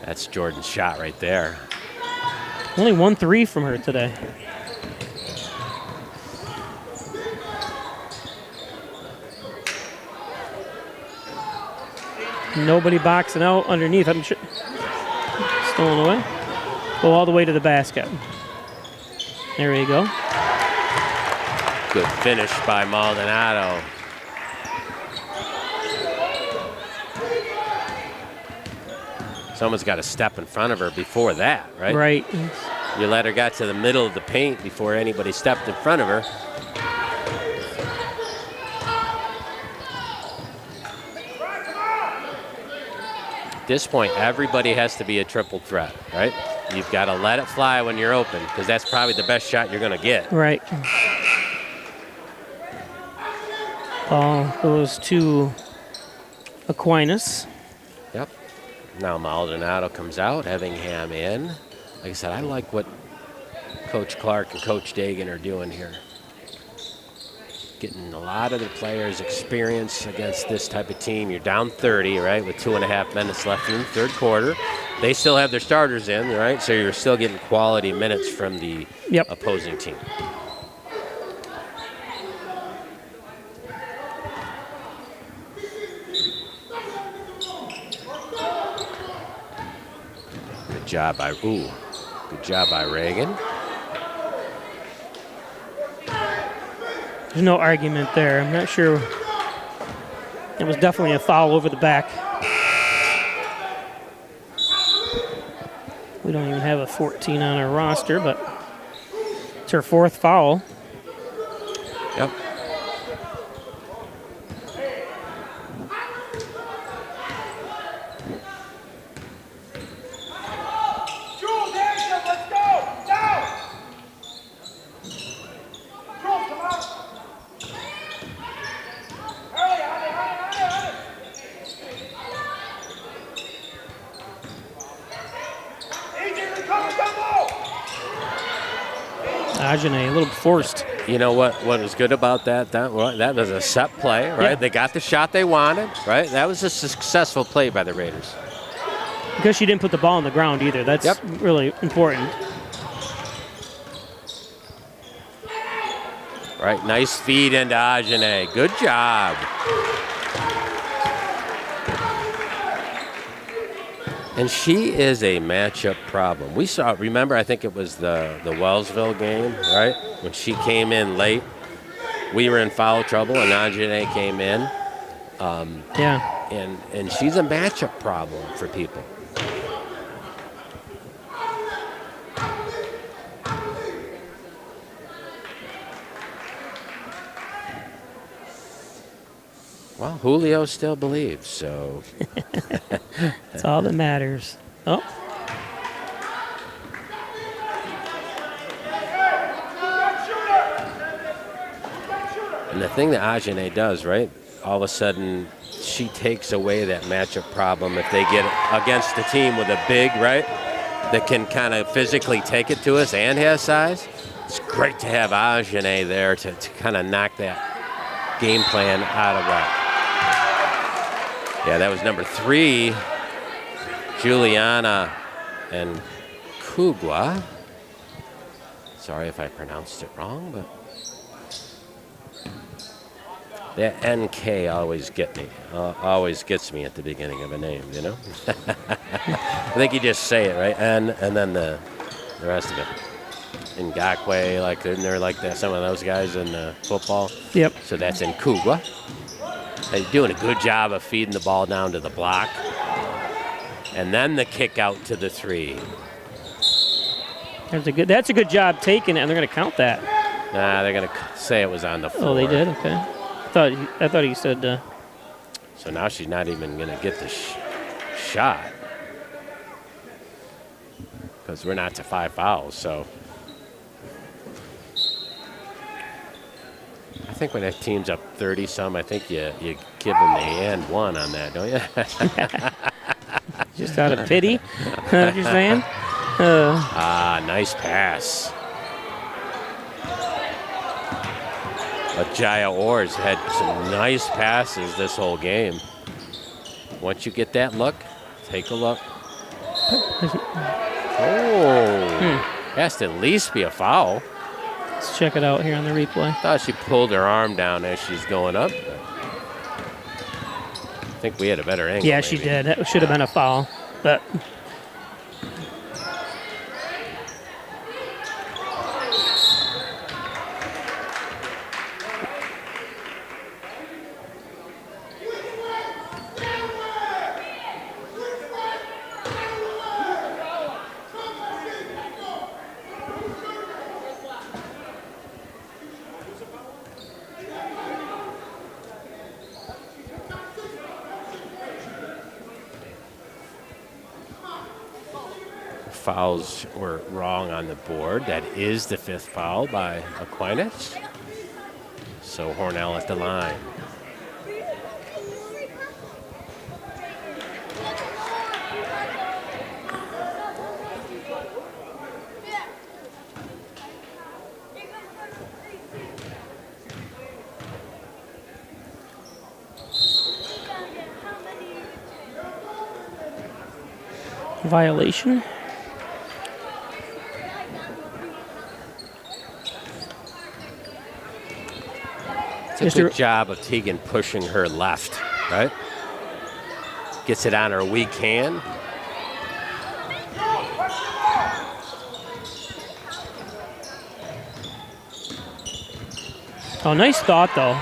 That's Jordan's shot right there. Only 1 3 from her today. Nobody boxing out underneath. I'm sure. Stolen away. Go all the way to the basket. There you go. Good finish by Maldonado. Someone's got to step in front of her before that, right? Right. You let her get to the middle of the paint before anybody stepped in front of her. At this point, everybody has to be a triple threat, right? You've got to let it fly when you're open, because that's probably the best shot you're going to get. Right. Ball goes to Aquinas. Yep. Now Maldonado comes out, Evingham in. Like I said, I like what Coach Clark and Coach Dagan are doing here. Getting a lot of the players experience against this type of team. You're down 30, right, with 2.5 minutes left in the third quarter. They still have their starters in, right? So you're still getting quality minutes from the opposing team. Good job by Reagan. There's no argument there. I'm not sure. It was definitely a foul over the back. We don't even have a 14 on our roster, but it's her 4th foul. Yep. Ajane, a little forced. You know what was good about that? That was a set play, right? Yeah. They got the shot they wanted, right? That was a successful play by the Raiders. Because she didn't put the ball on the ground either. That's really important. Right, nice feed into Ajane. Good job. And she is a matchup problem. We saw, remember, I think it was the Wellsville game, right? When she came in late, we were in foul trouble, and Ajane came in. And she's a matchup problem for people. Well, Julio still believes, so. That's all that matters. Oh. And the thing that Ajane does, right, all of a sudden she takes away that matchup problem if they get against the team with a big, right, that can kind of physically take it to us and has size. It's great to have Ajane there to kind of knock that game plan out of whack. Yeah, that was number 3, Juliana and Kugwa. Sorry if I pronounced it wrong, but that NK always gets me at the beginning of a name, you know? I think you just say it, right? And then the rest of it. Ngakwe, like they're like that, some of those guys in football. Yep. So that's in Kugwa. They're doing a good job of feeding the ball down to the block. And then the kick out to the 3. That's a good job taking it, and they're going to count that. Nah, they're going to say it was on the floor. Oh, they did? Okay. I thought he said. So now she's not even going to get the shot. Because we're not to 5 fouls, so. I think when a team's up 30-some, I think you give them the and 1 on that, don't you? Just out of pity? What you're saying? Nice pass. But Jaya Orr's had some nice passes this whole game. Once you get that look, take a look. Has to at least be a foul. Let's check it out here on the replay. Thought she pulled her arm down as she's going up. think we had a better angle. Yeah, she maybe. did. That should have been a foul. But fouls were wrong on the board. That is the 5th foul by Aquinas. So Hornell at the line. violation. It's a good job of Tegan pushing her left, right? Gets it on her weak hand. Oh, nice thought, though.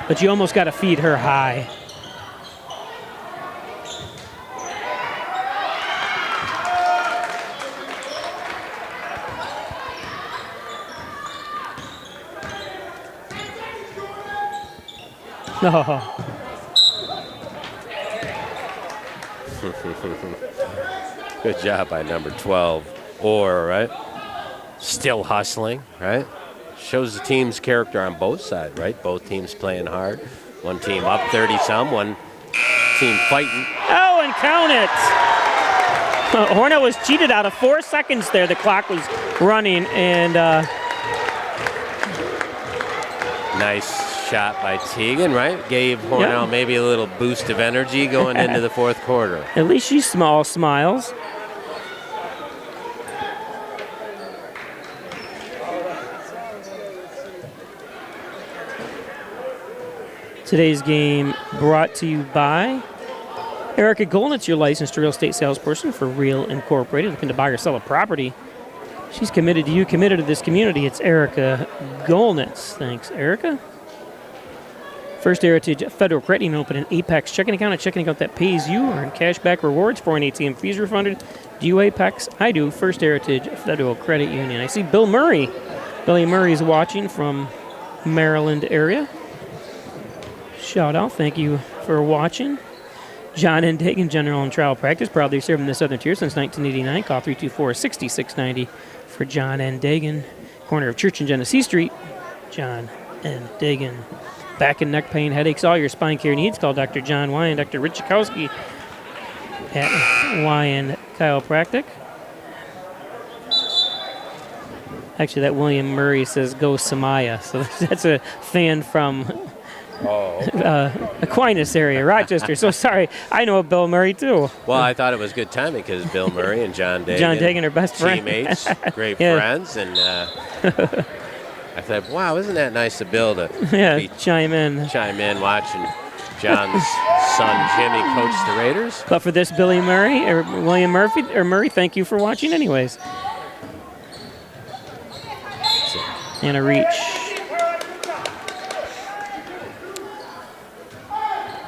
But you almost got to feed her high. No. Good job by number 12. Or, right? Still hustling, right? Shows the team's character on both sides, right? Both teams playing hard. One team up 30-some, one team fighting. Oh, and count it. Hornell was cheated out of 4 seconds there. The clock was running, and nice shot by Tegan, right? Gave Hornell maybe a little boost of energy going into the 4th quarter. At least she smiles. Today's game brought to you by Erica Golnitz, your licensed real estate salesperson for Real Incorporated. Looking to buy or sell a property. She's committed to you, committed to this community. It's Erica Golnitz. Thanks, Erica. First Heritage Federal Credit Union open an Apex checking account, a checking account that pays you, earn cashback rewards, foreign ATM fees refunded. Do you Apex? I do. First Heritage Federal Credit Union. I see Bill Murray. Billy Murray's watching from Maryland area. Shout out. Thank you for watching. John N. Dagan, General and Trial Practice, proudly serving the Southern Tier since 1989. Call 324-6690 for John N. Dagan. Corner of Church and Genesee Street. John N. Dagan. Back and neck pain, headaches, all your spine care needs. Call Dr. John Wyan, Dr. Rich Chakowski at Wyan Chiropractic. Actually, that Murray says, go Samaya. So that's a fan from Aquinas area, Rochester. So sorry, I know Bill Murray too. Well, I thought it was good timing because Bill Murray and John Dagan. John Dagan are best friends. Teammates, great friends. And I thought, wow, isn't that nice of Bill to chime in watching John's son Jimmy coach the Raiders. But for this, Billy Murray or William Murray, thank you for watching anyways. And a reach.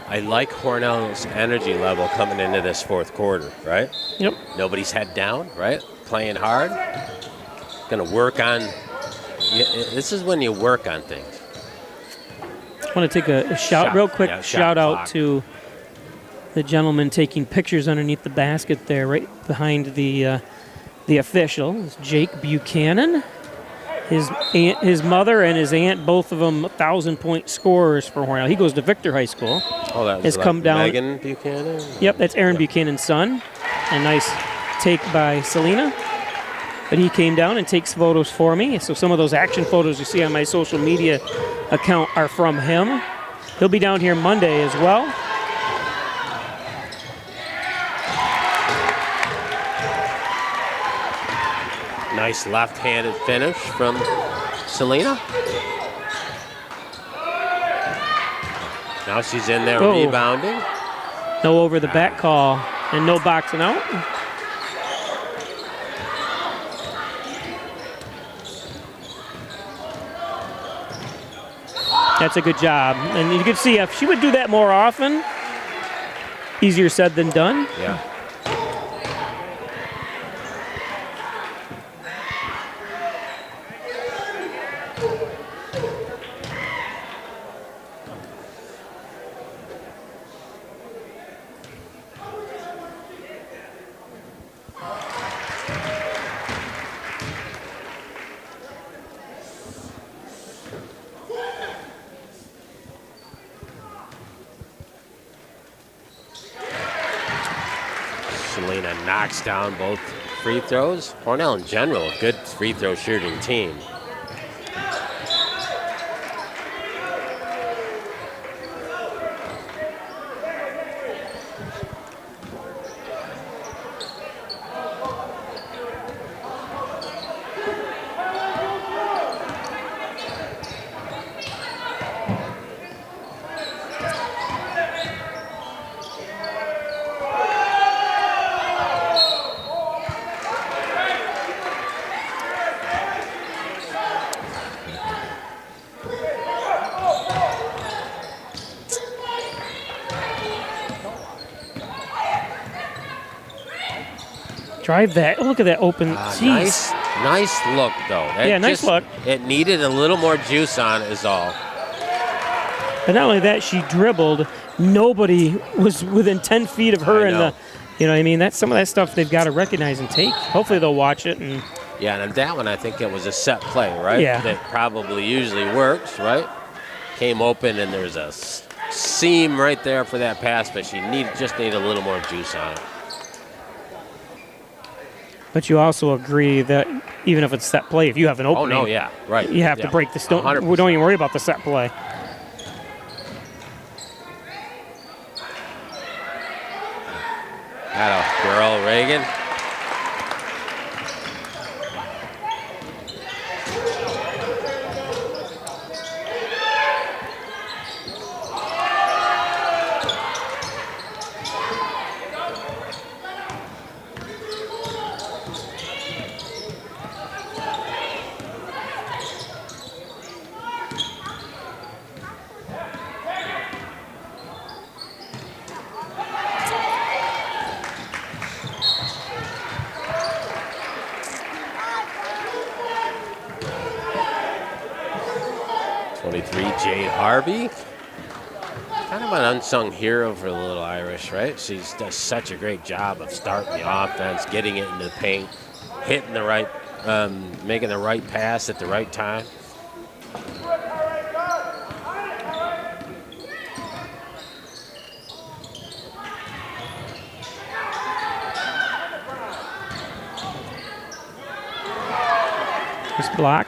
I like Hornell's energy level coming into this 4th quarter, right? Yep. Nobody's head down, right? Playing hard. Going to work on. This is when you work on things. I want to take a real quick shout out to the gentleman taking pictures underneath the basket there, right behind the official. It's Jake Buchanan. His mother and his aunt, both of them 1,000-point scorers for Hornell. He goes to Victor High School. Oh, that was has come down. Megan Buchanan? Yep, that's Aaron Buchanan's son. A nice take by Selena. But he came down and takes photos for me. So some of those action photos you see on my social media account are from him. He'll be down here Monday as well. Nice left-handed finish from Selena. Now she's in there Oh. rebounding. No over the back call and no boxing out. That's a good job. And you can see if she would do that more often, easier said than done. Yeah. Selena knocks down both free throws. Hornell in general, a good free throw shooting team. Drive that. Oh, look at that open. Jeez. Nice look, though. That Yeah, nice look. It needed a little more juice on it is all. But not only that, she dribbled. Nobody was within 10 feet of her I in know. the, you know what I mean? That's some of that stuff they've got to recognize and take. Hopefully they'll watch it. And Yeah, and on that one, I think it was a set play, right? Yeah. That probably usually works, right? Came open, and there's a seam right there for that pass, but she just needed a little more juice on it. But you also agree that even if it's set play, if you have an opening, Oh, no, yeah, right. you have to Yeah, break the stone. 100%. We don't even worry about the set play. That a girl, Reagan. Jade Harvey, kind of an unsung hero for the Little Irish, right? She does such a great job of starting the offense, getting it into the paint, hitting the right, making the right pass at the right time. Nice block.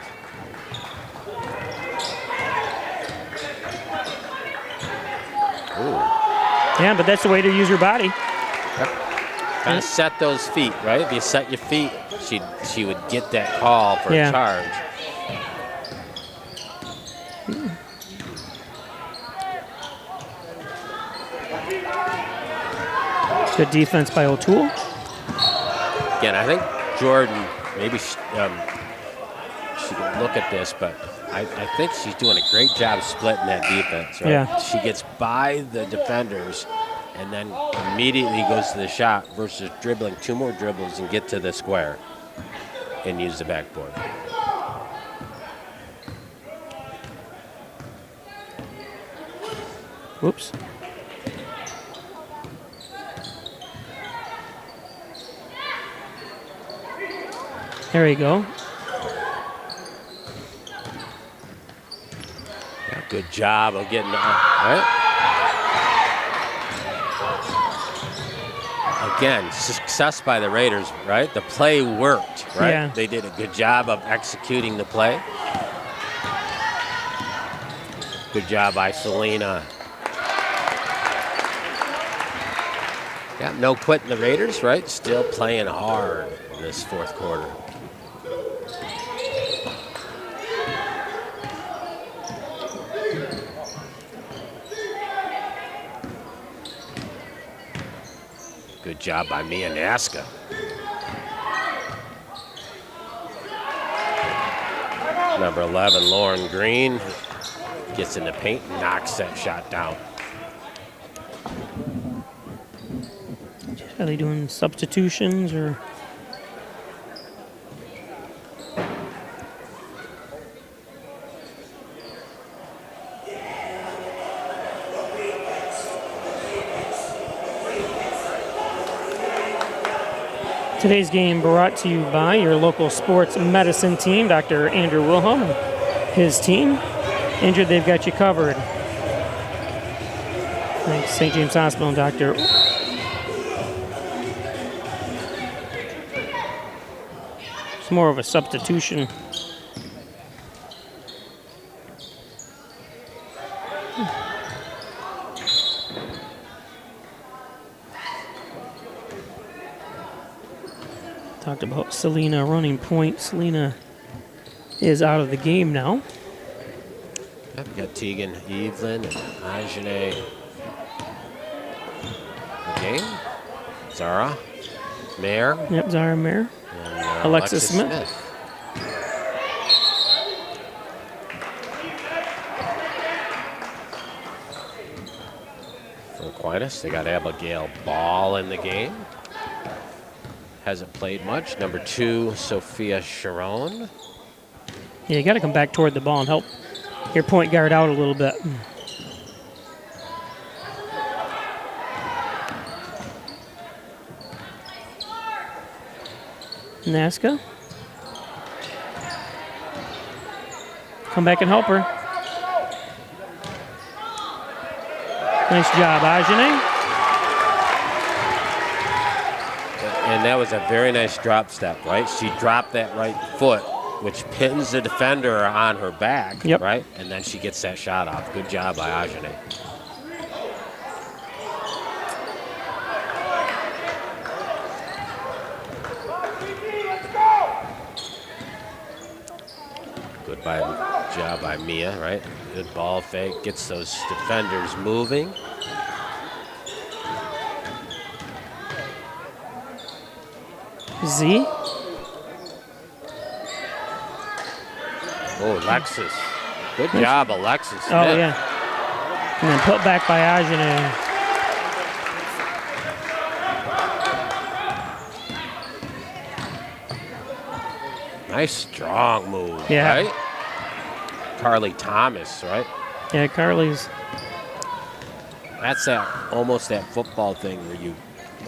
Yeah, but that's the way to use your body. Kind of set those feet, right? If you set your feet, she would get that call for a charge. Good defense by O'Toole. Again, I think Jordan, maybe she can look at this, but I think she's doing a great job splitting that defense, right? Yeah. She gets by the defenders and then immediately goes to the shot versus dribbling 2 more dribbles and get to the square and use the backboard. Whoops. There you go. Yeah, good job of getting right? Again, success by the Raiders, right? The play worked, right? Yeah. They did a good job of executing the play. Good job by Selena. Yeah, no quitting the Raiders, right? Still playing hard in this fourth quarter. Good job by Mia Naska. Number 11, Lauren Green, gets in the paint and knocks that shot down. Are they doing substitutions or? Today's game brought to you by your local sports medicine team, Dr. Andrew Wilhelm and his team. Injured, they've got you covered. Thanks, St. James Hospital and Dr. It's more of a substitution. Talked about Selena running point. Selena is out of the game now. Yep, we got Tegan Evelyn and Ajane. Okay. Zara Mayer. Yep, Zara Mayer. And, Alexis Smith. For Aquinas, they got Abigail Ball in the game. Hasn't played much. Number 2, Sophia Sharon. Yeah, you got to come back toward the ball and help your point guard out a little bit. Naska. Come back and help her. Nice job, Ajane. And that was a very nice drop step, right? She dropped that right foot, which pins the defender on her back, yep. Right? And then she gets that shot off. Good job by Ajane. Good job by Mia, right? Good ball fake, gets those defenders moving. Z. Oh, Alexis. Good job, Alexis. Oh, yeah. And then put back by Ajane. Nice strong move, yeah. Right? Carly Thomas, right? Yeah, Carly's. That's almost that football thing where you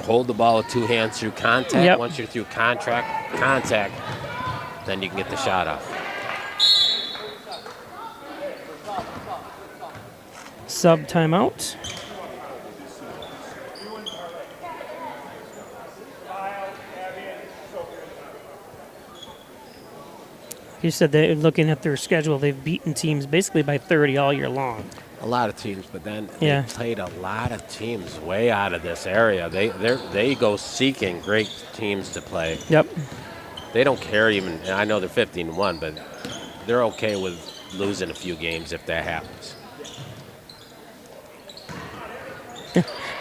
hold the ball with 2 hands through contact. Yep. Once you're through contact, then you can get the shot off. Sub timeout. You said they're looking at their schedule. They've beaten teams basically by 30 all year long. A lot of teams, but then yeah. They played a lot of teams way out of this area. They go seeking great teams to play. Yep. They don't care even. I know they're 15-1, but they're okay with losing a few games if that happens.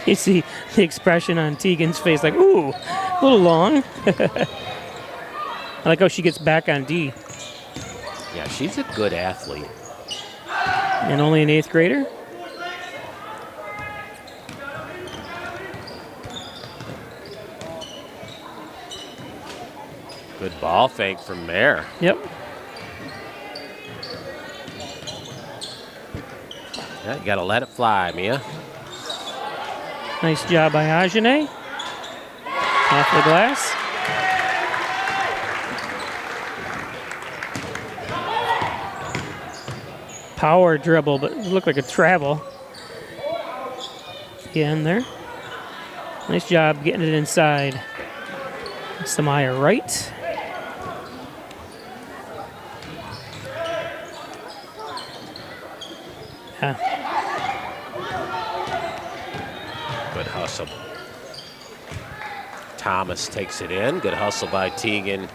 You see the expression on Tegan's face, like, ooh, a little long. I like how she gets back on D. Yeah, she's a good athlete. And only an 8th grader? Good ball fake from Mayer. Yep. Yeah, you got to let it fly, Mia. Nice job by Ajane. Off the glass. Power dribble, but it looked like a travel. Again there. Nice job getting it inside. Samaya Wright. Yeah. Good hustle. Thomas takes it in. Good hustle by Tegan.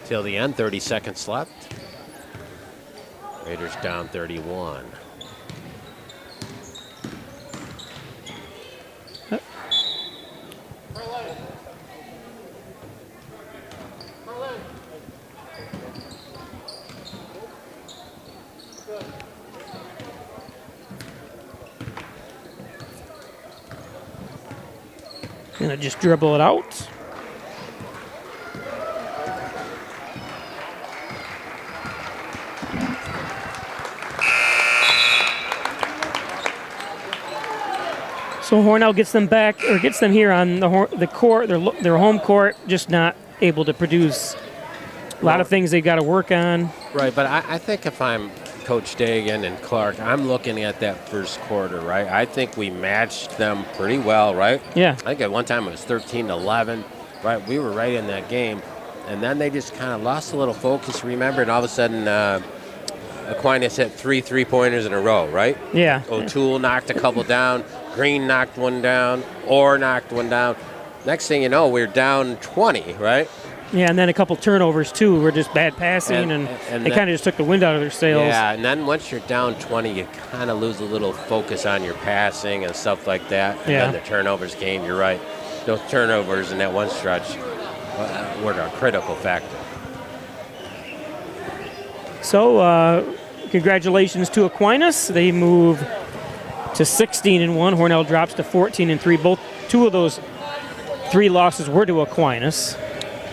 Till the end, 30 seconds left. Raiders down 31. Gonna just dribble it out. So Hornell gets them back, or gets them here on the court, their home court, just not able to produce a lot of things they got to work on. Right, but I think if I'm Coach Dagan and Clark, I'm looking at that first quarter, right? I think we matched them pretty well, right? Yeah. I think at one time it was 13-11, right? We were right in that game. And then they just kind of lost a little focus, remember? And all of a sudden, Aquinas hit 3 3-pointers in a row, right? Yeah. O'Toole knocked a couple down. Green knocked one down. Orr knocked one down. Next thing you know, we're down 20, right? Yeah, and then a couple turnovers, too. We're just bad passing, and they kind of just took the wind out of their sails. Yeah, and then once you're down 20, you kind of lose a little focus on your passing and stuff like that. And then the turnovers game, you're right. Those turnovers in that one stretch were a critical factor. So, congratulations to Aquinas. They move to 16-1. Hornell drops to 14-3. Two of those 3 losses were to Aquinas.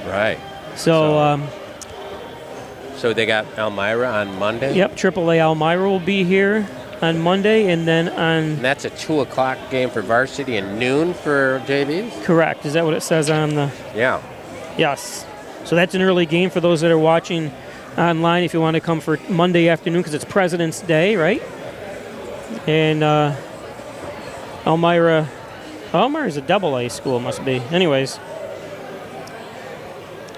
Right. So they got Elmira on Monday? Yep, AAA Elmira will be here on Monday, and then And that's a 2 o'clock game for Varsity and noon for JVs? Correct. Is that what it says on the... Yeah. Yes. So that's an early game for those that are watching online if you want to come for Monday afternoon because it's President's Day, right? And Elmira's a AA school, must be. Anyways.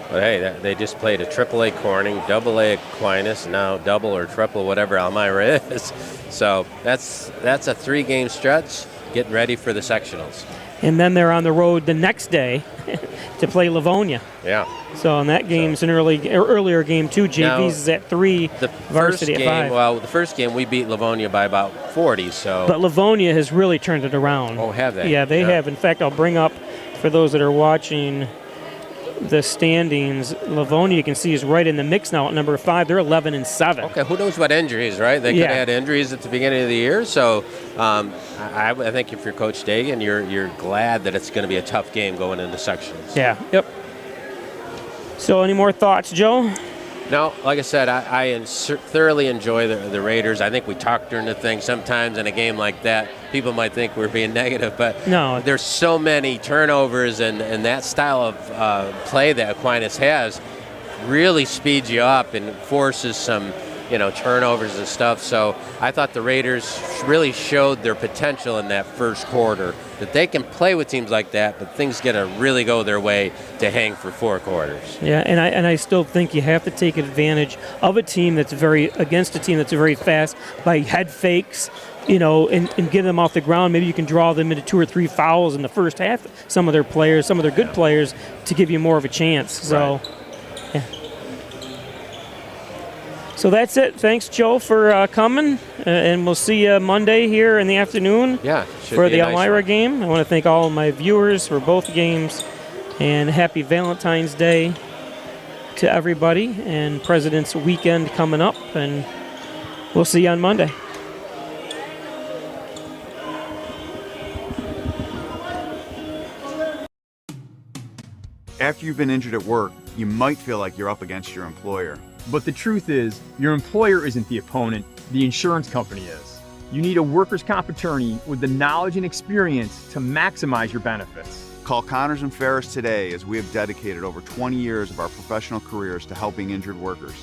But hey, they just played a AAA Corning, AA Aquinas, now double or triple, whatever Elmira is. So that's a 3-game stretch, getting ready for the sectionals. And then they're on the road the next day to play Livonia. Yeah. So in that game's an earlier game too. JV's is at 3, Varsity at 5. Well, the first game we beat Livonia by about 40. So. But Livonia has really turned it around. Oh, have they? Yeah, they have. In fact, I'll bring up for those that are watching the standings. Livonia, you can see, is right in the mix now at number 5. They're 11-7. Okay, who knows what injuries, right? They could have had injuries at the beginning of the year. So I think if you're Coach Dagan, you're glad that it's going to be a tough game going into sections. Yeah. Yep. So any more thoughts, Joe? No, like I said, I thoroughly enjoy the Raiders. I think we talked during the thing. Sometimes in a game like that, people might think we're being negative, but no, there's so many turnovers, and that style of play that Aquinas has really speeds you up and forces some turnovers and stuff. So I thought the Raiders really showed their potential in that first quarter, that they can play with teams like that, but things got to really go their way to hang for 4 quarters. Yeah, and I still think you have to take advantage of a team that's very fast by head fakes, and get them off the ground. Maybe you can draw them into 2 or 3 fouls in the first half. Some of their good players, to give you more of a chance. So. Right. Yeah. So that's it. Thanks, Joe, for coming, and we'll see you Monday here in the afternoon for the Elmira game. I want to thank all of my viewers for both games, and happy Valentine's Day to everybody, and President's Weekend coming up, and we'll see you on Monday. After you've been injured at work, you might feel like you're up against your employer. But the truth is, your employer isn't the opponent, the insurance company is. You need a workers' comp attorney with the knowledge and experience to maximize your benefits. Call Connors and Ferris today, as we have dedicated over 20 years of our professional careers to helping injured workers.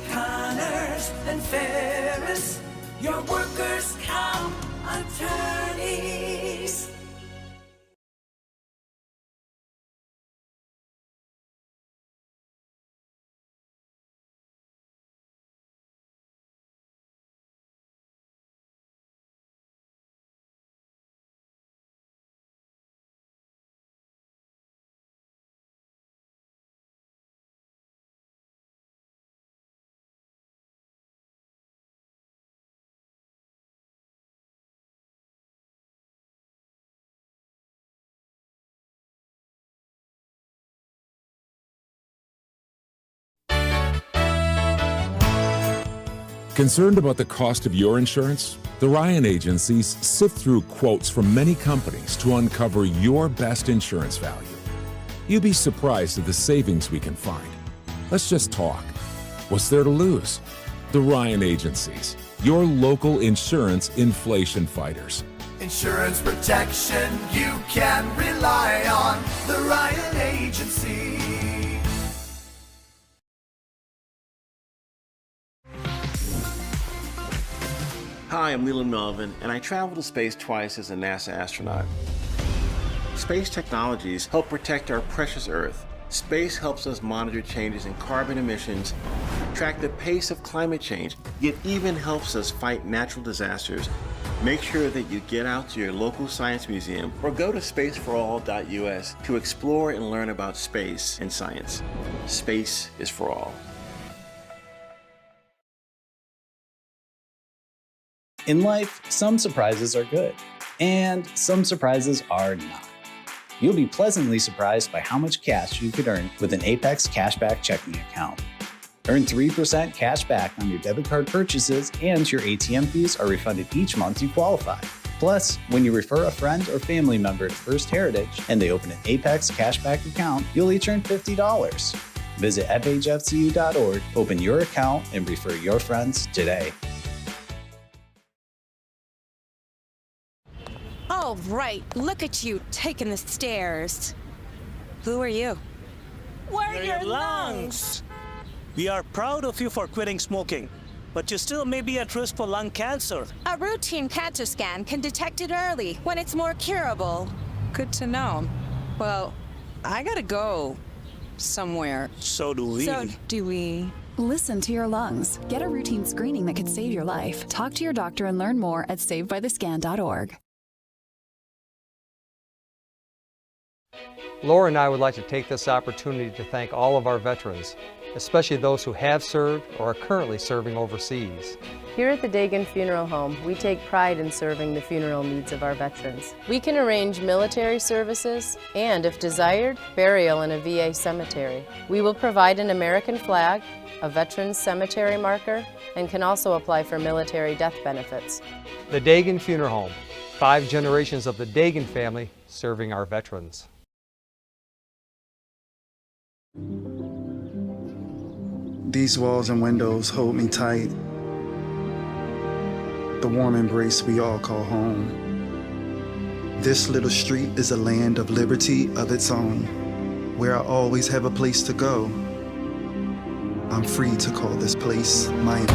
Connors and Ferris, your workers' comp attorneys. Concerned about the cost of your insurance? The Ryan agencies sift through quotes from many companies to uncover your best insurance value. You'd be surprised at the savings we can find. Let's just talk. What's there to lose? The Ryan agencies, your local insurance inflation fighters. Insurance protection you can rely on. The Ryan Agency. Hi, I'm Leland Melvin, and I traveled to space twice as a NASA astronaut. Space technologies help protect our precious Earth. Space helps us monitor changes in carbon emissions, track the pace of climate change. It even helps us fight natural disasters. Make sure that you get out to your local science museum or go to spaceforall.us to explore and learn about space and science. Space is for all. In life, some surprises are good, and some surprises are not. You'll be pleasantly surprised by how much cash you could earn with an Apex Cashback checking account. Earn 3% cash back on your debit card purchases, and your ATM fees are refunded each month you qualify. Plus, when you refer a friend or family member to First Heritage and they open an Apex Cashback account, you'll each earn $50. Visit fhfcu.org, open your account, and refer your friends today. All right, look at you taking the stairs. Who are you? We're your lungs. We are proud of you for quitting smoking, but you still may be at risk for lung cancer. A routine cancer scan can detect it early when it's more curable. Good to know. Well, I gotta go somewhere. So do we. Listen to your lungs. Get a routine screening that could save your life. Talk to your doctor and learn more at savedbythescan.org. Laura and I would like to take this opportunity to thank all of our veterans, especially those who have served or are currently serving overseas. Here at the Dagan Funeral Home, we take pride in serving the funeral needs of our veterans. We can arrange military services and, if desired, burial in a VA cemetery. We will provide an American flag, a veteran's cemetery marker, and can also apply for military death benefits. The Dagan Funeral Home, 5 generations of the Dagan family serving our veterans. These walls and windows hold me tight. The warm embrace we all call home. This little street is a land of liberty of its own, where I always have a place to go. I'm free to call this place my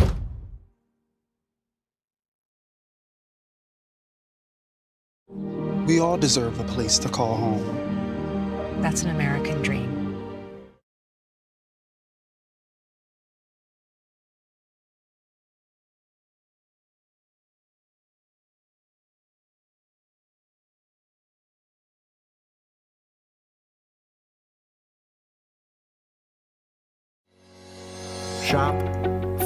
own. We all deserve a place to call home. That's an American dream. Shop,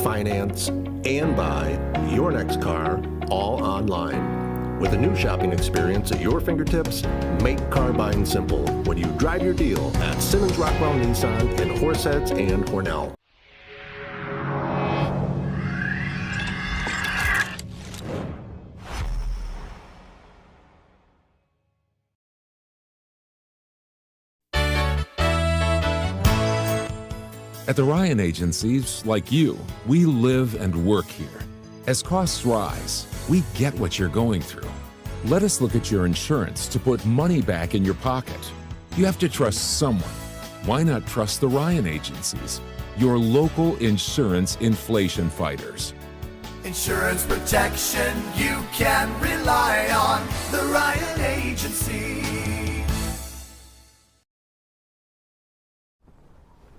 finance, and buy your next car all online. With a new shopping experience at your fingertips, make car buying simple when you drive your deal at Simmons Rockwell Nissan in Horseheads and Hornell. At the Ryan agencies, like you, we live and work here. As costs rise, we get what you're going through. Let us look at your insurance to put money back in your pocket. You have to trust someone. Why not trust the Ryan agencies, your local insurance inflation fighters? Insurance protection you can rely on. The Ryan Agency.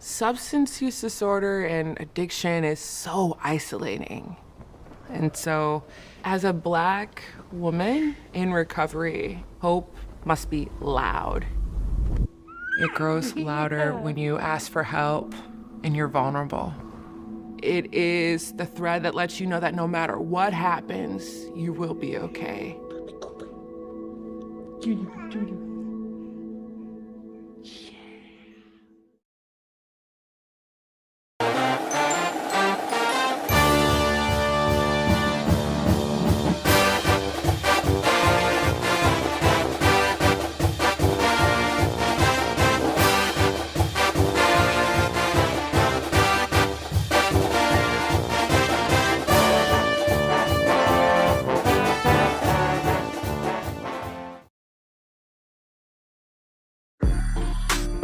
Substance use disorder and addiction is so isolating. And so, as a Black woman in recovery, hope must be loud. It grows louder when you ask for help and you're vulnerable. It is the thread that lets you know that no matter what happens, you will be okay.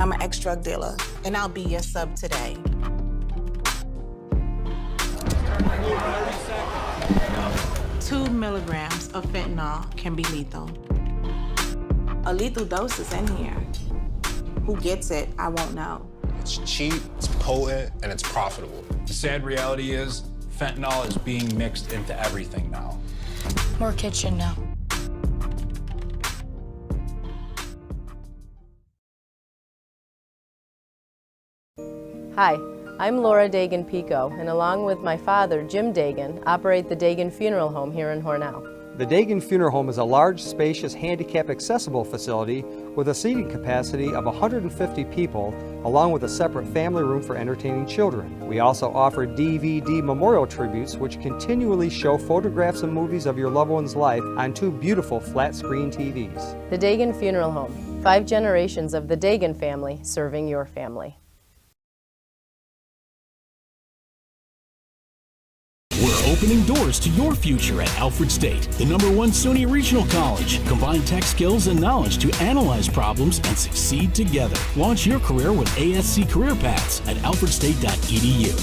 I'm an ex-drug dealer, and I'll be your sub today. Two milligrams of fentanyl can be lethal. A lethal dose is in here. Who gets it, I won't know. It's cheap, it's potent, and it's profitable. The sad reality is, fentanyl is being mixed into everything now. More kitchen now. Hi, I'm Laura Dagan-Pico, and along with my father, Jim Dagan, operate the Dagan Funeral Home here in Hornell. The Dagan Funeral Home is a large, spacious, handicap-accessible facility with a seating capacity of 150 people, along with a separate family room for entertaining children. We also offer DVD memorial tributes, which continually show photographs and movies of your loved one's life on two beautiful flat-screen TVs. The Dagan Funeral Home, 5 generations of the Dagan family serving your family. We're opening doors to your future at Alfred State, the #1 SUNY Regional College. Combine tech skills and knowledge to analyze problems and succeed together. Launch your career with ASC Career Paths at alfredstate.edu.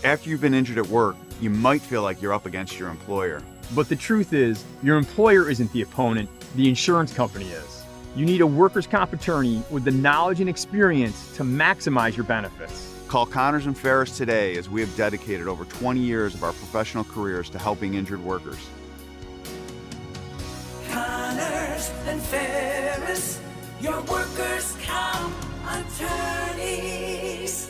After you've been injured at work, you might feel like you're up against your employer. But the truth is, your employer isn't the opponent, the insurance company is. You need a workers' comp attorney with the knowledge and experience to maximize your benefits. Call Connors and Ferris today, as we have dedicated over 20 years of our professional careers to helping injured workers. Connors and Ferris, your workers' comp attorneys.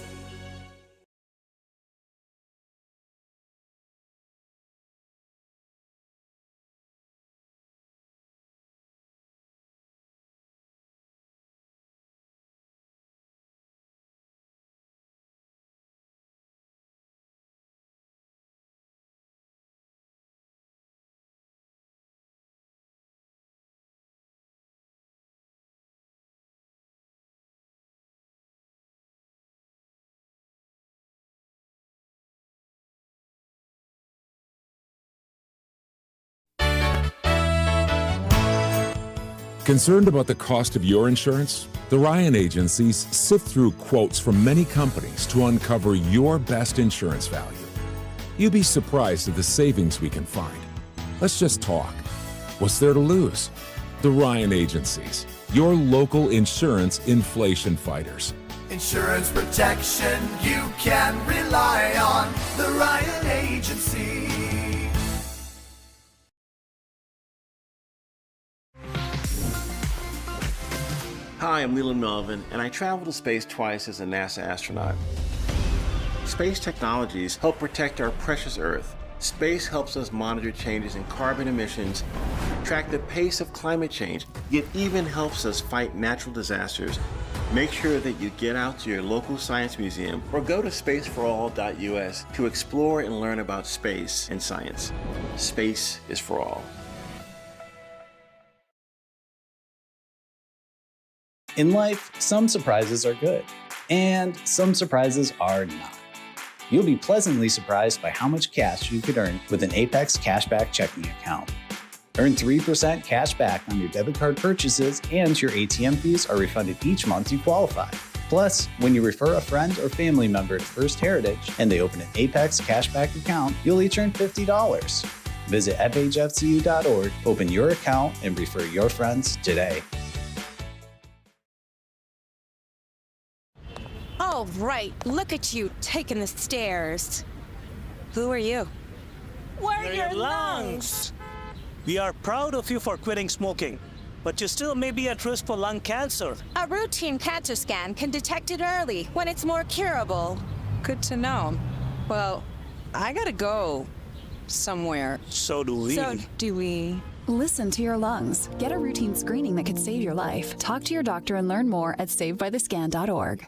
Concerned about the cost of your insurance? The Ryan agencies sift through quotes from many companies to uncover your best insurance value. You'd be surprised at the savings we can find. Let's just talk. What's there to lose? The Ryan agencies, your local insurance inflation fighters. Insurance protection you can rely on. The Ryan Agency. Hi, I'm Leland Melvin, and I travel to space twice as a NASA astronaut. Space technologies help protect our precious Earth. Space helps us monitor changes in carbon emissions, track the pace of climate change. It even helps us fight natural disasters. Make sure that you get out to your local science museum or go to spaceforall.us to explore and learn about space and science. Space is for all. In life, some surprises are good, and some surprises are not. You'll be pleasantly surprised by how much cash you could earn with an Apex Cashback checking account. Earn 3% cash back on your debit card purchases, and your ATM fees are refunded each month you qualify. Plus, when you refer a friend or family member to First Heritage and they open an Apex Cashback account, you'll each earn $50. Visit fhfcu.org, open your account, and refer your friends today. All right, look at you taking the stairs. Who are you? We're your lungs. We are proud of you for quitting smoking, but you still may be at risk for lung cancer. A routine cancer scan can detect it early when it's more curable. Good to know. Well, I gotta go somewhere. So do we. Listen to your lungs. Get a routine screening that could save your life. Talk to your doctor and learn more at savedbythescan.org.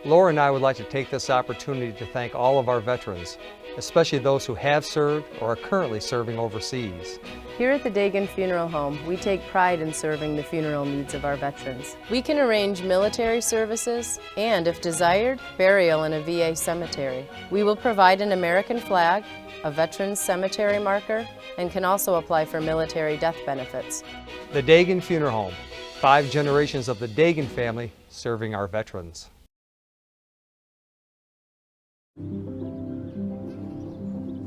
Laura and I would like to take this opportunity to thank all of our veterans. especially those who have served or are currently serving overseas. Here at the Dagan Funeral Home, we take pride in serving the funeral needs of our veterans. We can arrange military services and, if desired, burial in a VA cemetery. We will provide an American flag, a veterans cemetery marker, and can also apply for military death benefits. The Dagan Funeral Home, 5 generations of the Dagan family serving our veterans.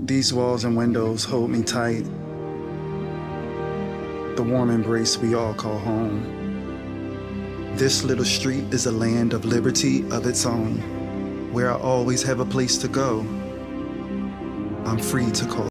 These walls and windows hold me tight. The warm embrace we all call home. This little street is a land of liberty of its own, where I always have a place to go. I'm free to call